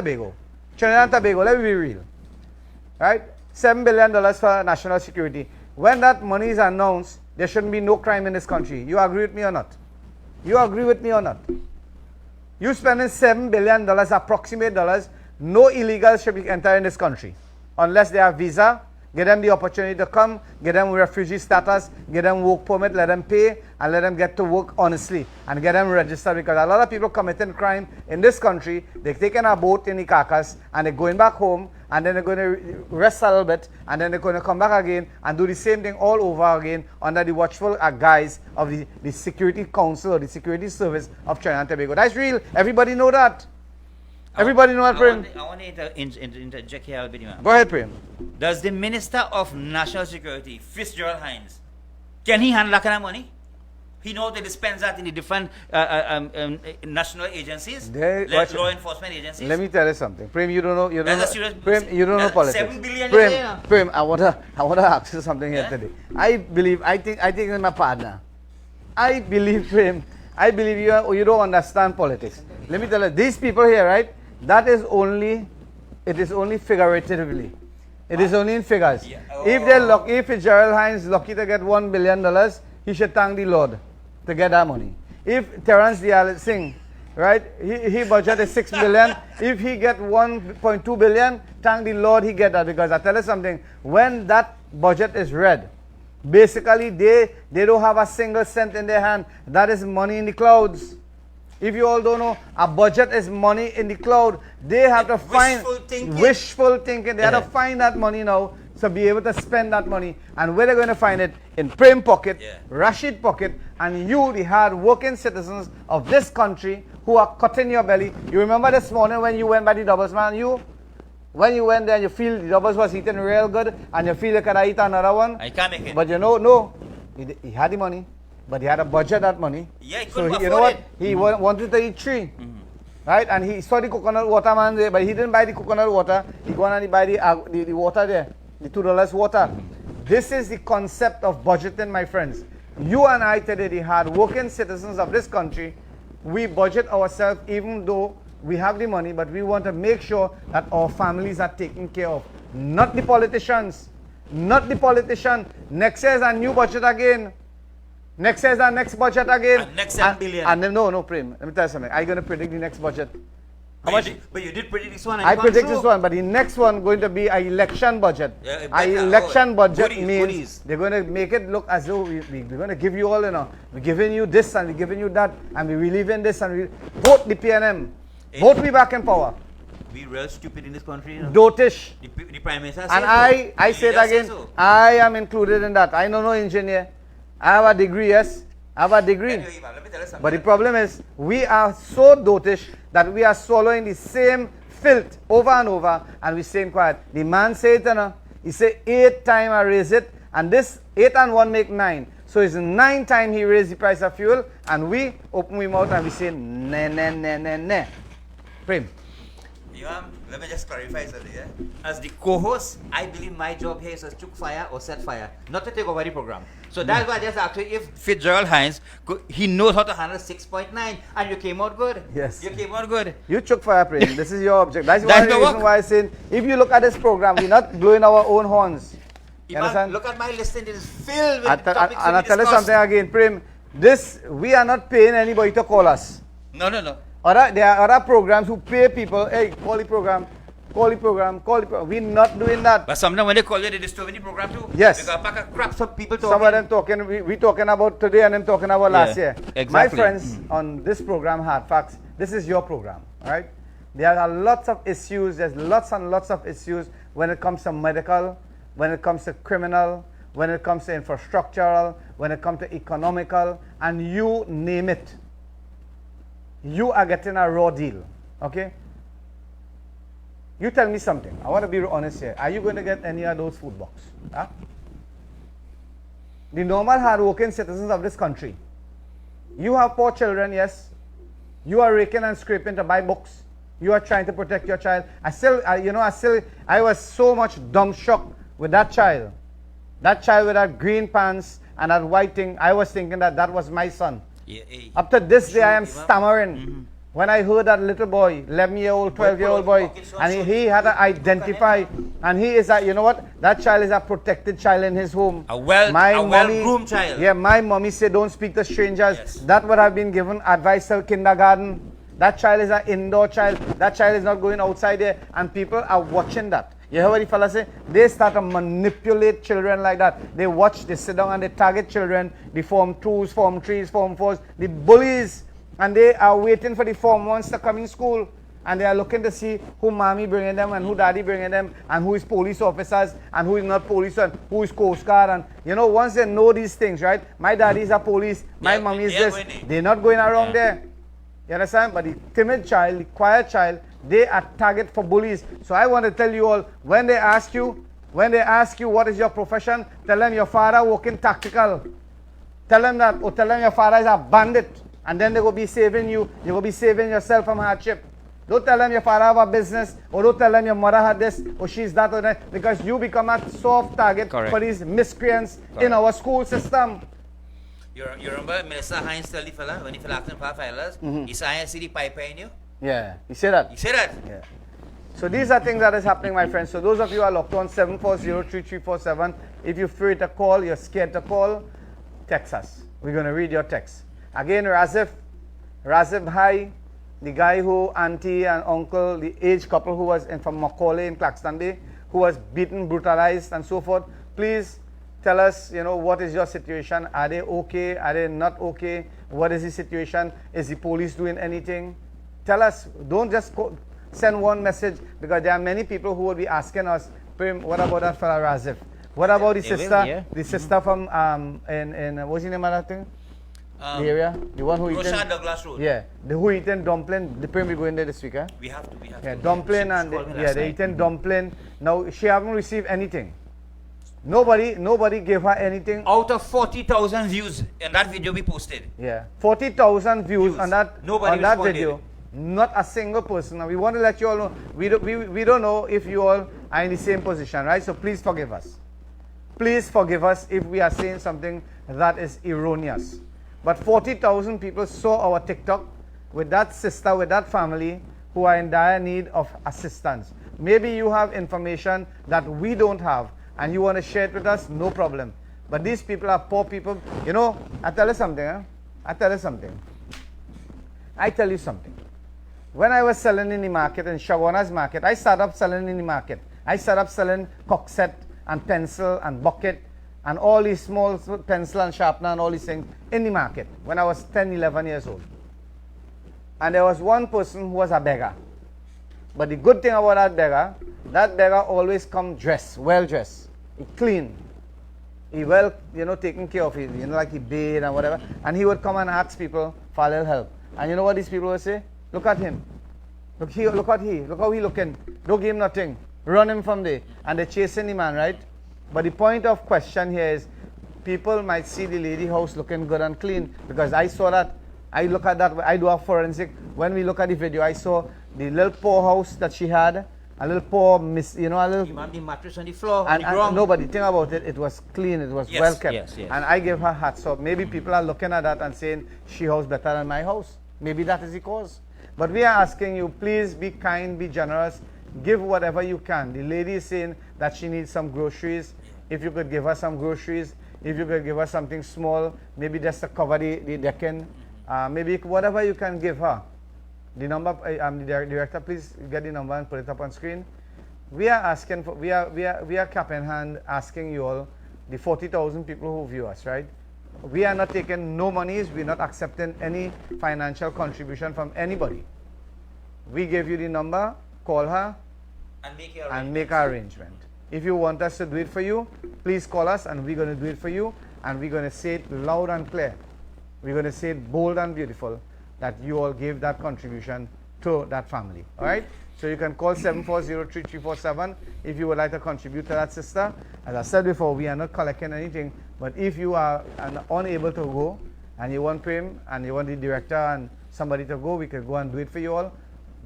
Tobago, let me be real, right? $7 billion for national security. When that money is announced, there shouldn't be no crime in this country. You agree with me or not? You agree with me or not? You spending $7 billion, approximate dollars, no illegals should be entering this country unless they have visa. Give them the opportunity to come, give them refugee status, give them work permit, let them pay, and let them get to work honestly, and get them registered, because a lot of people committing crime in this country, they're taking a boat in the carcass, and they're going back home, and then they're going to rest a little bit, and then they're going to come back again, and do the same thing all over again, under the watchful guise of the Security Council, or the Security Service of Trinidad and Tobago. That's real. Everybody know that. Everybody know that, Prem. I want to interject here a bit, Imam. Go ahead, Prem. Does the Minister of National Security, Fitzgerald Hines, can he handle that kind of money? He knows to dispense that in the different national agencies, law enforcement agencies. Let me tell you something, Prem. You don't know. You don't That's a know. serious- Prem, you don't know that's politics. 7 billion you say, yeah. Prem, I wanna ask you something here today. I think you're my partner. I believe, Prem. I believe you don't understand politics. Let me tell you, these people here, right? That is only, it is only figuratively. It is only in figures. Yeah. If Fitzgerald Hines is lucky to get $1 billion, he should thank the Lord to get that money. If Terence Dial Singh right? He budget is 6 billion. If he get 1.2 billion, thank the Lord he get that, because I tell you something, when that budget is read, basically they don't have a single cent in their hand. That is money in the clouds. If you all don't know, a budget is money in the cloud. They have to find wishful thinking. They have to find that money now to be able to spend that money. And where they're going to find it? In Prem pocket, Rasheed pocket, and you, the hard-working citizens of this country who are cutting your belly. You remember this morning when you went by the doubles, man? When you went there, you feel the doubles was eating real good, and you feel you could eat another one. I can't make it. But you know, no, he had the money. But he had to budget that money. Yeah, he so couldn't you know what? afford He wanted to eat 3. Right? And he saw the coconut water man there, but he didn't buy the coconut water. He go and he buy the water there, the $2 water. This is the concept of budgeting, my friends. You and I today, the hard-working citizens of this country, we budget ourselves even though we have the money, but we want to make sure that our families are taken care of. Not the politicians. Not the politician. Next year is a new budget again. Next year is our next budget again. And next 7 billion. And then, no, Prem. Let me tell you something. I'm going to predict the next budget. How much? But you did predict this one. I predict this one, but the next one going to be an election budget. Yeah, an election budget goodies, means goodies. they're going to make it look as though we're going to give you all, we're giving you this and we're giving you that, and we're relieving this, and vote the PNM. Vote me back in power. We real stupid in this country. Dotish. The Prime Minister And I say it again, I am included in that. I don't know engineer. I have a degree, yes. I have a degree. Anyway, man, let me tell you something. But the problem is, we are so dotish that we are swallowing the same filth over and over, and we're staying quiet. The man said, he said 8 times I raise it, and this 8 and 1 make 9. So it's 9 times he raised the price of fuel, and we open our mouth and we say, nah. Prem. Let me just clarify something. Yeah? As the co-host, I believe my job here is to choke fire or set fire, not to take over the program. So that's why I just asked you if Fitzgerald Hines, he knows how to handle 6.9, and you came out good. Yes. You came out good. You choke fire, Prem. This is your object. That's one reason why I'm saying, if you look at this program, we're not blowing our own horns. You understand? Look at my listing. It is filled with And topics I tell you something again, Prem. We are not paying anybody to call us. No. There are other programs who pay people, hey, call the program. We're not doing that. But sometimes when they call you, they disturb the program too. Yes. They got a pack of crap, some people talking. Some of them talking, we talking about today and them talking about last year. Exactly. My friends, on this program, Hard Facts, this is your program, right? There are lots of issues, there's lots and lots of issues when it comes to medical, when it comes to criminal, when it comes to infrastructural, when it comes to economical, and you name it. You are getting a raw deal, okay? You tell me something. I want to be honest here. Are you going to get any of those food box? Huh? The normal hard-working citizens of this country. You have 4 children, yes. You are raking and scraping to buy books. You are trying to protect your child. I was so much dumb shocked with that child. That child with that green pants and that white thing. I was thinking that was my son. Yeah, Up to this day, I am stammering. When I heard that little boy, 11-year-old, 12-year-old boy, and he had to identify, and he is you know what? That child is a protected child in his home. A well-groomed child. Yeah, my mommy said, don't speak to strangers. Yes. That would have been given advice to kindergarten. That child is an indoor child. That child is not going outside there, and people are watching that. You hear what the fella say? They start to manipulate children like that. They watch, they sit down and they target children, the Form 2s, Form 3s, Form 4s, the bullies. And they are waiting for the Form 1s to come in school. And they are looking to see who mommy bringing them and who daddy bringing them and who is police officers and who is not police and who is Coast Guard. And once they know these things, right? My daddy is a police, my mommy is this. They're not going around there. You understand? But the timid child, the quiet child, they are target for bullies. So I want to tell you all, when they ask you what is your profession, tell them your father working tactical. Tell them that, or tell them your father is a bandit. And then they will be saving you. You will be saving yourself from hardship. Don't tell them your father have a business, or don't tell them your mother had this, or she's that, or that, because you become a soft target for these miscreants in our school system. You remember Minister Hines tell the fella, when he fell asking for $5, he said, I see the pipe in you. Yeah, you say that? You say that? Yeah. So these are things that is happening, my friends. So those of you who are locked on 740-3347, if you're afraid to call, you're scared to call, text us. We're going to read your text. Again, Razif, hi. the guy who, auntie and uncle, the aged couple who was from Macaulay in Claxton Bay, who was beaten, brutalized, and so forth. Please tell us, what is your situation? Are they okay? Are they not okay? What is the situation? Is the police doing anything? Tell us. Don't just send one message, because there are many people who will be asking us, Prim, what about that fella Razif? What about the sister? The sister from what's the name of that thing? The area, the one who Roshan Douglas Road. Yeah, the who eating dumpling. The Prim we going there this week, huh? We have to. Yeah, dumpling they eating dumpling. Now she haven't received anything. Nobody gave her anything. Out of 40,000 views in that video we posted. Yeah, 40,000 views on that responded. video. Not a single person. Now we want to let you all know. We don't know if you all are in the same position, right? So please forgive us. Please forgive us if we are saying something that is erroneous. But 40,000 people saw our TikTok with that sister, with that family who are in dire need of assistance. Maybe you have information that we don't have and you want to share it with us, no problem. But these people are poor people. I tell you something. I tell you something. When I was selling in the market, in Shawana's market, I started up selling in the market. I started up selling cock set and pencil and bucket and all these small pencil and sharpener and all these things in the market when I was 10, 11 years old. And there was one person who was a beggar. But the good thing about that beggar always come dressed, well dressed, he clean. He well, taken care of it, like he bathed and whatever. And he would come and ask people for a little help. And you know what these people would say? Look at him. Look here, look how he looking. Don't give him nothing. Run him from there. And they're chasing the man, right? But the point of question here is, people might see the lady house looking good and clean, because I saw that. I look at that. I do a forensic. When we look at the video, I saw the little poor house that she had, a little poor miss, a little. The mattress on the floor. And nobody think about it. It was clean. It was well kept. Yes. And I give her hats off. Maybe people are looking at that and saying she house better than my house. Maybe that is the cause. But we are asking you, please be kind, be generous, give whatever you can. The lady is saying that she needs some groceries. If you could give her some groceries, if you could give her something small, maybe just to cover the decking, maybe whatever you can give her. The number, the director, please get the number and put it up on screen. We are asking for, we are cap in hand asking you all, the 40,000 people who view us, right? We are not taking no monies. We're not accepting any financial contribution from anybody. We give you the number, call her, and make an arrangement. If you want us to do it for you, please call us and we're going to do it for you. And we're going to say it loud and clear. We're going to say it bold and beautiful that you all gave that contribution to that family. All right? So you can call 740-3347 if you would like to contribute to that sister. As I said before, we are not collecting anything. But if you are unable to go and you want Prem and you want the director and somebody to go, we could go and do it for you all.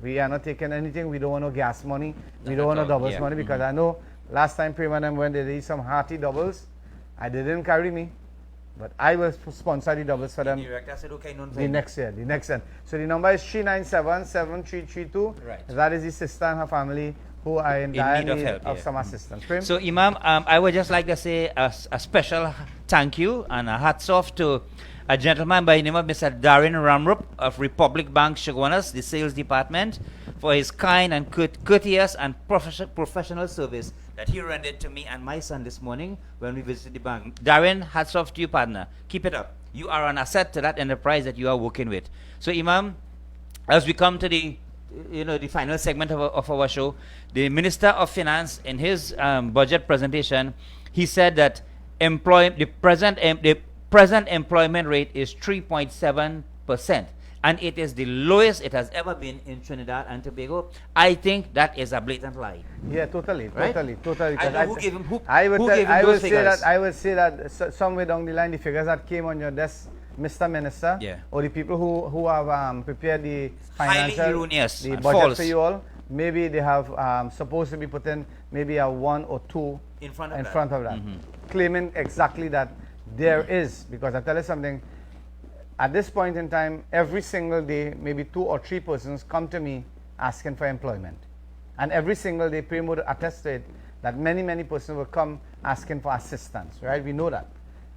We are not taking anything. We don't want no gas money. We don't want no doubles money, because I know last time Prem and them went, they did some hearty doubles. They didn't carry me. But I will sponsor the doubles for them. The director said, okay, the next year. So the number is 397-7332. Right. That is the sister and her family who are in dire need of some assistance. Prem? So, Imam, I would just like to say a special thank you and a hats off to a gentleman by the name of Mr. Darren Ramrup of Republic Bank, Shogunas, the sales department, for his kind and courteous and professional service that he rendered to me and my son this morning when we visited the bank. Darren, hats off to you, partner. Keep it up. You are an asset to that enterprise that you are working with. So, Imam, as we come to the final segment of our show, the Minister of Finance, in his budget presentation, he said that the present employment rate is 3.7%, and it is the lowest it has ever been in Trinidad and Tobago. I think that is a blatant lie. Yeah, totally. Right? Totally. I know who gave him those figures. I would say that somewhere down the line, the figures that came on your desk, Mr. Minister, or the people who have prepared the financial, erroneous the and budget false for you all, maybe they have supposed to be putting maybe a 1 or 2 in front of that, claiming exactly that there is. Because I tell you something, at this point in time, every single day, maybe 2 or 3 persons come to me asking for employment. And every single day, Prem would attest to it, that many persons will come asking for assistance, right? We know that.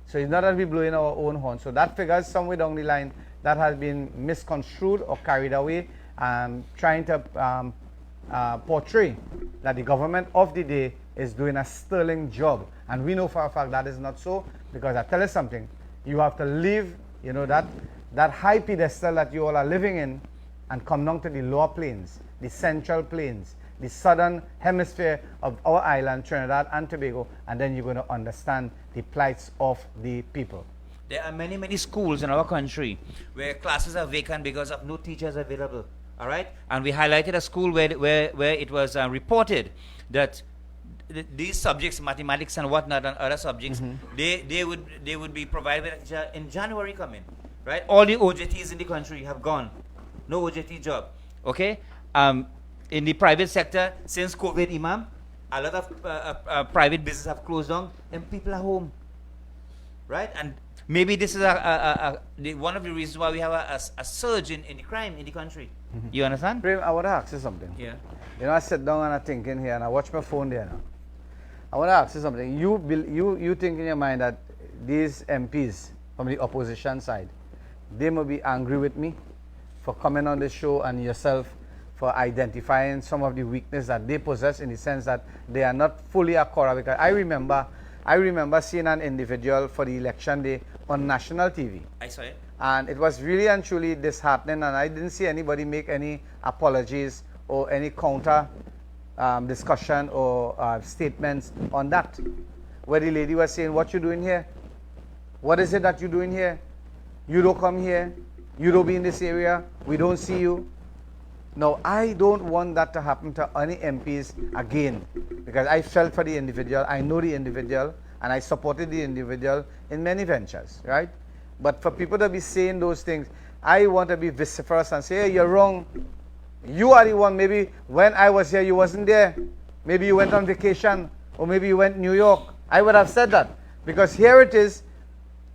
So it's not that we're blowing our own horn. So that figure is somewhere down the line that has been misconstrued or carried away. trying to portray that the government of the day is doing a sterling job. And we know for a fact that is not so, because I tell you something, you have to leave, you know, that high pedestal that you all are living in and come down to the lower plains, the central plains, the southern hemisphere of our island, Trinidad and Tobago, and then you're going to understand the plights of the people. There are many, many schools in our country where classes are vacant because of no teachers available. All right? And we highlighted a school where it was reported that these subjects, mathematics and whatnot, and other subjects, they would be provided in January coming. Right? All the OJTs in the country have gone. No OJT job. Okay? In the private sector, since COVID, Imam, a lot of private businesses have closed down and people are home. Right? And maybe this is one of the reasons why we have a surge in the crime in the country. You understand? Prem, I want to ask you something. Yeah. You know, I sit down and I'm thinking here and I watch my phone there now. I want to ask you something. You think in your mind that these MPs from the opposition side, they may be angry with me for coming on the show and yourself for identifying some of the weakness that they possess, in the sense that they are not fully accurate. Because I remember seeing an individual for the election day on national TV. I saw it. And it was really and truly disheartening, and I didn't see anybody make any apologies or any counter discussion or statements on that. Where the lady was saying, what you doing here? What is it that you're doing here? You don't come here. You don't be in this area. We don't see you. No, I don't want that to happen to any MPs again, because I felt for the individual. I know the individual, and I supported the individual in many ventures, right? But for people to be saying those things, I want to be vociferous and say, hey, you're wrong. You are the one. Maybe when I was here, you wasn't there. Maybe you went on vacation, or maybe you went to New York. I would have said that, because here it is.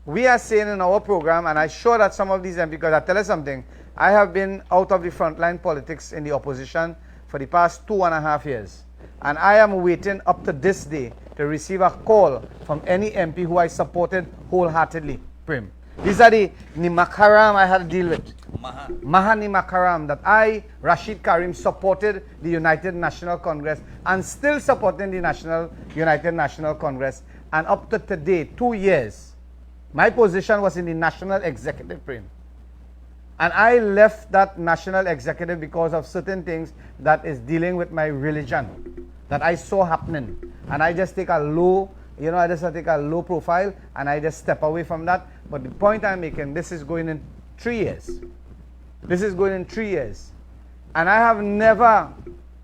We are saying in our program, and I'm sure that some of these MPs, because I tell you something, I have been out of the frontline politics in the opposition for the past 2.5 years. And I am waiting up to this day to receive a call from any MP who I supported wholeheartedly. Prim. These are the Nimakaram I had to deal with. Maha Nimakaram, that I, Rasheed Karim, supported the United National Congress and still supporting the United National Congress. And up to today, 2 years, my position was in the National Executive, Prim. And I left that National Executive because of certain things that is dealing with my religion that I saw happening. And I just take a low, I just take a low profile and I just step away from that. But the point I'm making, this is going in 3 years. This is going in 3 years. And I have never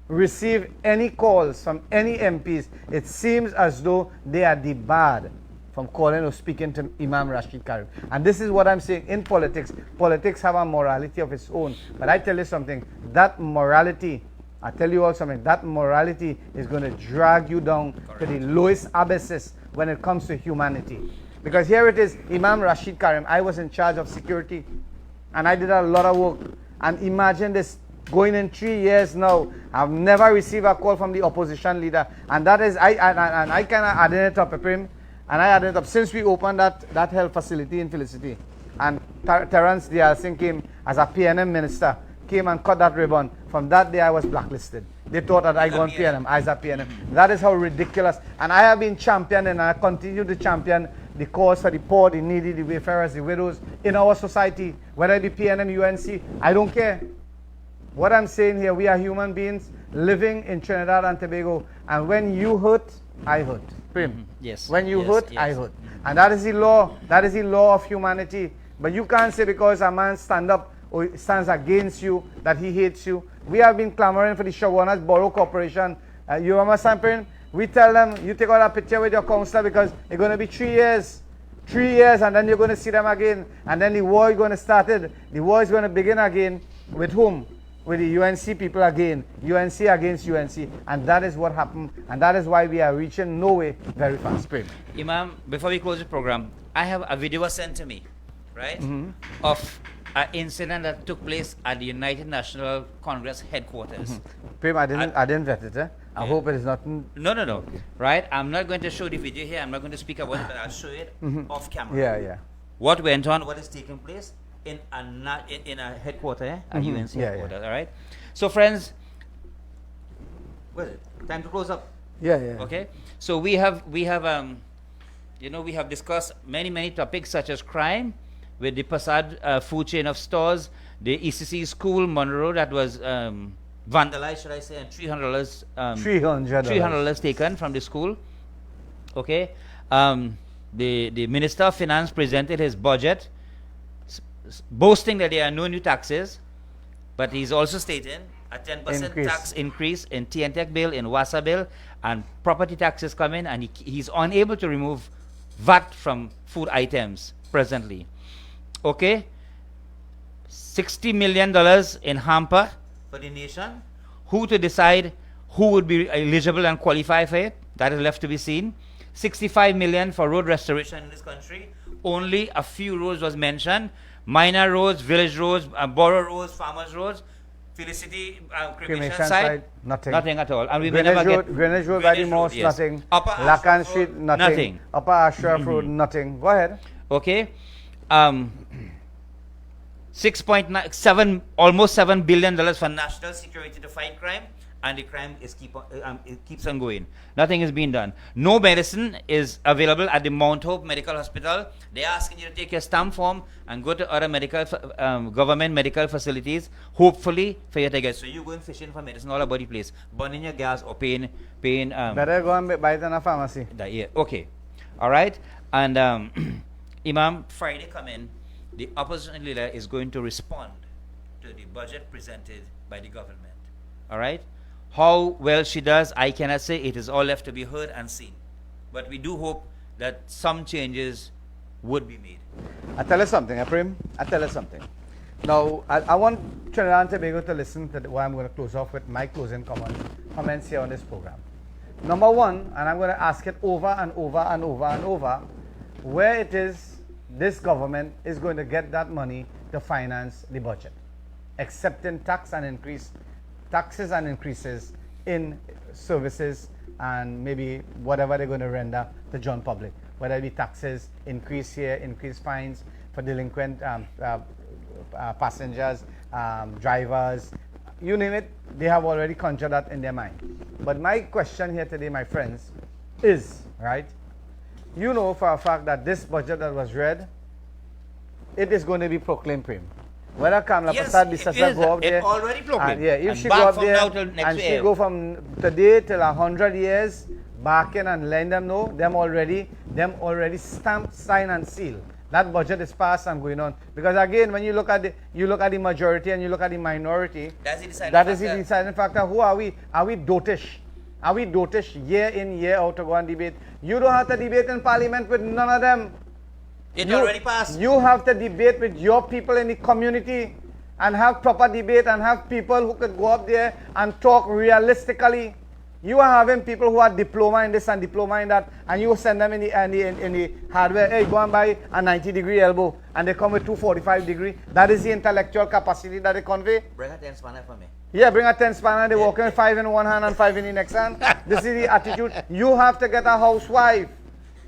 received any calls from any MPs. It seems as though they are debarred from calling or speaking to Imam Rasheed Karim. And this is what I'm saying in politics. Politics have a morality of its own. But I tell you something, that morality, I tell you all something, that morality is going to drag you down to the lowest abysses when it comes to humanity. Because here it is, Imam Rasheed Karim, I was in charge of security. And I did a lot of work. And imagine this, going in 3 years now, I've never received a call from the opposition leader. And that is, I kind of added it up, Prim. And I added it up since we opened that health facility in Felicity. And Terence Dialsing came as a PNM minister, came and cut that ribbon. From that day, I was blacklisted. They thought that I gone PNM, as a PNM. That is how ridiculous. And I have been championing, and I continue to champion the cause for the poor, the needy, the wayfarers, the widows in our society. Whether it be PNM, UNC, I don't care. What I'm saying here, we are human beings living in Trinidad and Tobago. And when you hurt, I hurt. Prim. Yes. When you hurt, yes. I hurt. And that is the law. That is the law of humanity. But you can't say because a man stands up or stands against you that he hates you. We have been clamoring for the Shogunas Borough Corporation. You understand, Prim? We tell them, you take out a picture with your counselor because it's going to be 3 years. 3 years, and then you're going to see them again. And then the war is going to start. The war is going to begin again. With whom? With the UNC people again. UNC against UNC. And that is what happened. And that is why we are reaching nowhere very fast. Prim. Imam, before we close the program, I have a video sent to me, right, of an incident that took place at the United National Congress headquarters. Prim, I didn't vet it. I hope it is not. No. Okay. Right? I'm not going to show the video here. I'm not going to speak about it, but I'll show it off camera. Yeah. What went on, what is taking place, in a headquarters, a UNC Yeah, headquarters. All right. So, friends, what is it? Time to close up. Yeah, yeah. Okay. So we have we have discussed many topics such as crime with the Passad food chain of stores, the ECC school Monroe that was vandalized, should I say, and $300 $300 taken from the school. Okay. The Minister of Finance presented his budget, boasting that there are no new taxes, but he's also stating a 10% tax increase in TNTEC bill, in WASA bill, and property taxes coming, and he's unable to remove VAT from food items presently. Okay, $60 million in hamper for the nation. Who to decide who would be eligible and qualify for it? That is left to be seen. 65 million for road restoration in this country. Only a few roads was mentioned. Minor roads, village roads, borough roads, farmers roads. Felicity cremation site, nothing at all. And we may never get Greenwich Road by the most, yes. nothing. Upper Lacan Ashford Street, Road, nothing. Upper Ashraf Road, nothing. Go ahead. Okay. 6.7, almost $7 billion for national security to fight crime, and the crime is it keeps on going. Nothing is being done. No medicine is available at the Mount Hope Medical Hospital. They're asking you to take your stamp form and go to other government medical facilities, hopefully for you to get. So you going fishing for medicine all about the place, burning your gas or paying. Better go and buy it in a pharmacy. Okay, all right. And Imam, Friday come in, the opposition leader is going to respond to the budget presented by the government. All right. How well she does, I cannot say. It is all left to be heard and seen. But we do hope that some changes would be made. I tell you something, Ephraim. I tell you something. Now, I want Trinidad and Tobago to listen to what I'm going to close off with my closing comments here on this program. Number one, and I'm going to ask it over and over and over and over, where it is this government is going to get that money to finance the budget, accepting taxes and increases in services and maybe whatever they're going to render to John public, whether it be taxes, increase here, increase fines for delinquent passengers, drivers, you name it, they have already conjured that in their mind. But my question here today, my friends, is, right, you know for a fact that this budget that was read, it is going to be proclaimed prim. Whether Kamala Prasad Bisasa go up there, already proclaimed. If she go up there and she go from today till 100 years back in and let them know, them already stamped, sign and seal. That budget is passed and going on. Because again, when you look at the majority and you look at the minority, that is the deciding factor. Who are we? Are we dotish? Are we dotish year in, year out to go and debate? You don't have to debate in parliament with none of them. It already passed. You have to debate with your people in the community and have proper debate and have people who could go up there and talk realistically. You are having people who are diploma in this and diploma in that, and you send them in the hardware. Hey, go and buy a 90-degree elbow, and they come with 245-degree. That is the intellectual capacity that they convey. Bring a 10 spanner for me. Yeah, bring a 10 spanner. They walk in 5 in one hand and 5 in the next hand. This is the attitude. You have to get a housewife.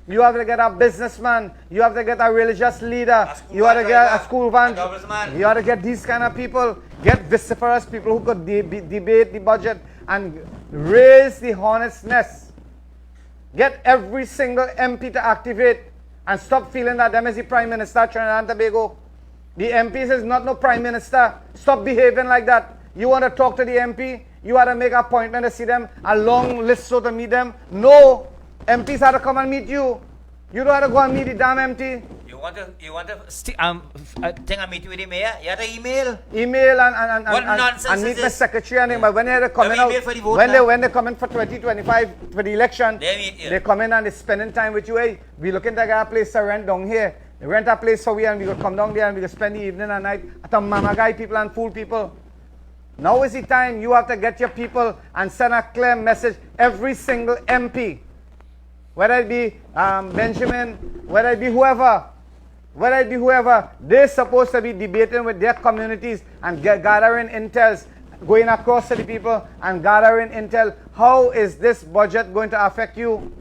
You have to get a businessman. You have to get a religious leader. You have to get a school van. You have to get these kind of people. Get vociferous people who could debate the budget and raise the hornet's nest. Get every single MP to activate and stop feeling that them is the Prime Minister Trinidad and Tobago. The MPs is not no Prime Minister. Stop behaving like that. You want to talk to the MP? You have to make an appointment to see them, a long list so to meet them. No. MPs have to come and meet you. You don't have to go and meet the damn MP. You want to think I meet you with the mayor? You have to email. Email and meet the secretary and but when they're coming out, when they come in for 2025 for the election, they come in and they're spending time with you. Hey, we looking to get a place to rent down here. They rent a place for we and we will come down there and we will spend the evening and night at the mama guy people and fool people. Now is the time you have to get your people and send a clear message. Every single MP. Whether it be Benjamin, whether it be whoever, they're supposed to be debating with their communities and gathering intels, going across to the people and gathering intel. How is this budget going to affect you?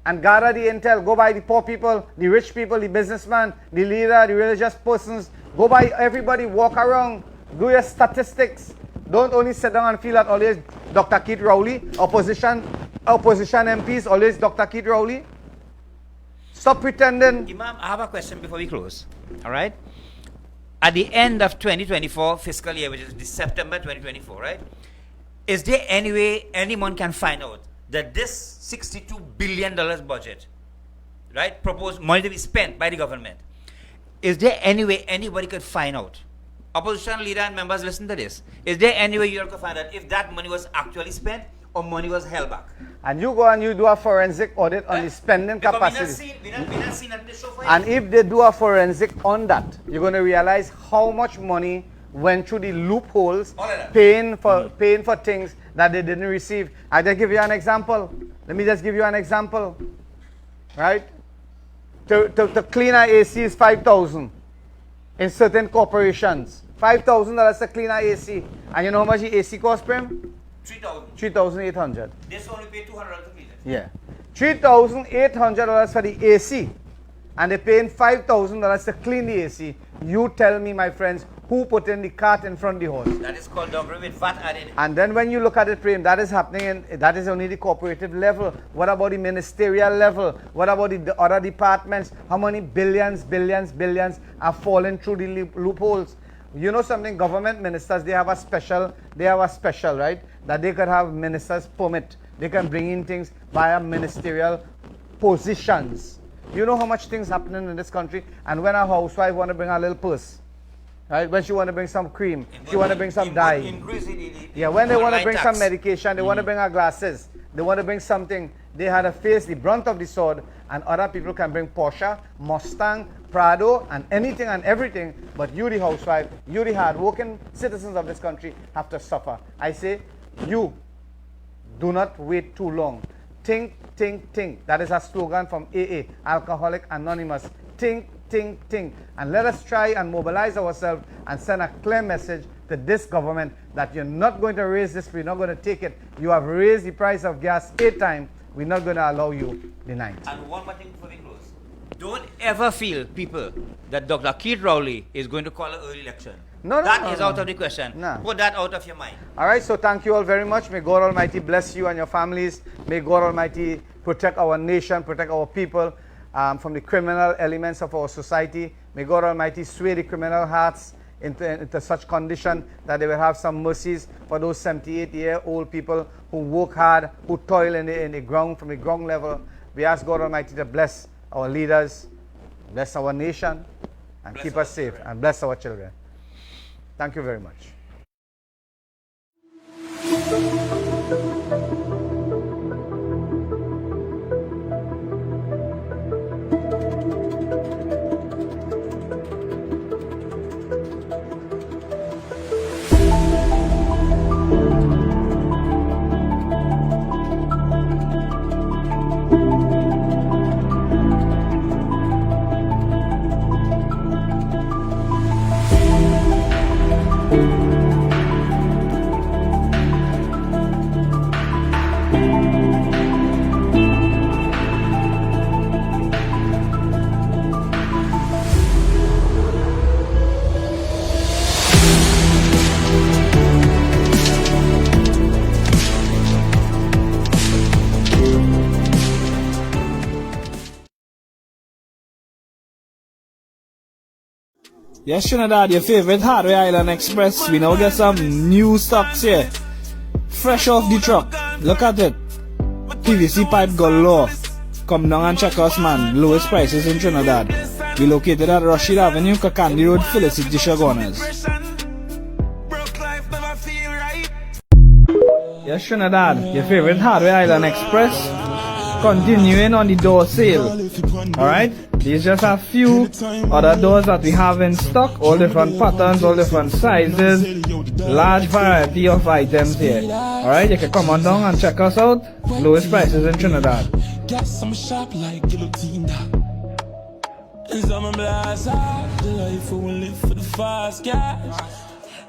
and gather the intel. Go by the poor people, the rich people, the businessman, the leader, the religious persons. Go by everybody, walk around, do your statistics. Don't only sit down and feel that always Dr. Keith Rowley, opposition MPs, always Dr. Keith Rowley. Stop pretending. Imam, I have a question before we close. All right? At the end of 2024 fiscal year, which is September 2024, right? Is there any way anyone can find out that this $62 billion budget, right, proposed money to be spent by the government, is there any way anybody could find out? Opposition leader and members, listen to this. Is there any way you could find out if that money was actually spent or money was held back? And you go and you do a forensic audit on the spending capacity. We not seen that so far. And if they do a forensic on that, you're going to realize how much money went through the loopholes, paying for things that they didn't receive. I'll just give you an example. Let me just give you an example. Right? To clean an AC is $5,000 in certain corporations. $5,000 to clean an AC. And you know how much the AC cost, Prem? $3,800. This only paid $200 to clean it. Yeah. $3,800 for the AC. And they're paying $5,000 to clean the AC. You tell me, my friends, who put in the cart in front of the horse? That is called doggery with VAT added. And then when you look at it, Prem, that is happening, that is only the corporative level. What about the ministerial level? What about the other departments? How many billions are falling through the loopholes? You know something, government ministers, they have a special, right? That they could have ministers permit. They can bring in things via ministerial positions. You know how much things happening in this country? And when a housewife want to bring a little purse, right? When she want to bring some cream, she want to bring some dye. Yeah, when they want to bring some medication, they want to bring her glasses. They want to bring something. They had to face the brunt of the sword, and other people can bring Porsche, Mustang, Prado, and anything and everything. But you, the housewife, you, the hard-working citizens of this country, have to suffer. I say, you do not wait too long. Think, think, think. That is a slogan from AA, Alcoholic Anonymous. Think, think, think. And let us try and mobilize ourselves and send a clear message to this government that you're not going to raise this, we're not going to take it. You have raised the price of gas 8 times. We're not going to allow you the 9th. And one more thing before we close. Don't ever feel, people, that Dr. Keith Rowley is going to call an early election. That is out of the question. Put that out of your mind. All right, so thank you all very much. May God Almighty bless you and your families. May God Almighty protect our nation, protect our people from the criminal elements of our society. May God Almighty sway the criminal hearts into such condition that they will have some mercies for those 78-year-old people who work hard, who toil in the ground, from the ground level. We ask God Almighty to bless our leaders, bless our nation, and keep us safe, and bless our children. Thank you very much. Yes, Trinidad, your favorite Hardware Island Express. We now get some new stocks here. Fresh off the truck. Look at it. PVC pipe galore. Come down and check us, man. Lowest prices in Trinidad. We located at Rasheed Avenue, Kakandi Road, Felicity Shagonas. Yes, Trinidad, your favorite Hardware Island Express. Continuing on the door sale. Alright, these just a few other doors that we have in stock. All different patterns, all different sizes, large variety of items here. Alright, you can come on down and check us out. Lowest prices in Trinidad. Gas I'm sharp like guillotine. As I'm a blast, the life I will live for the fast cash.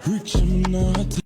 Rich I'm not.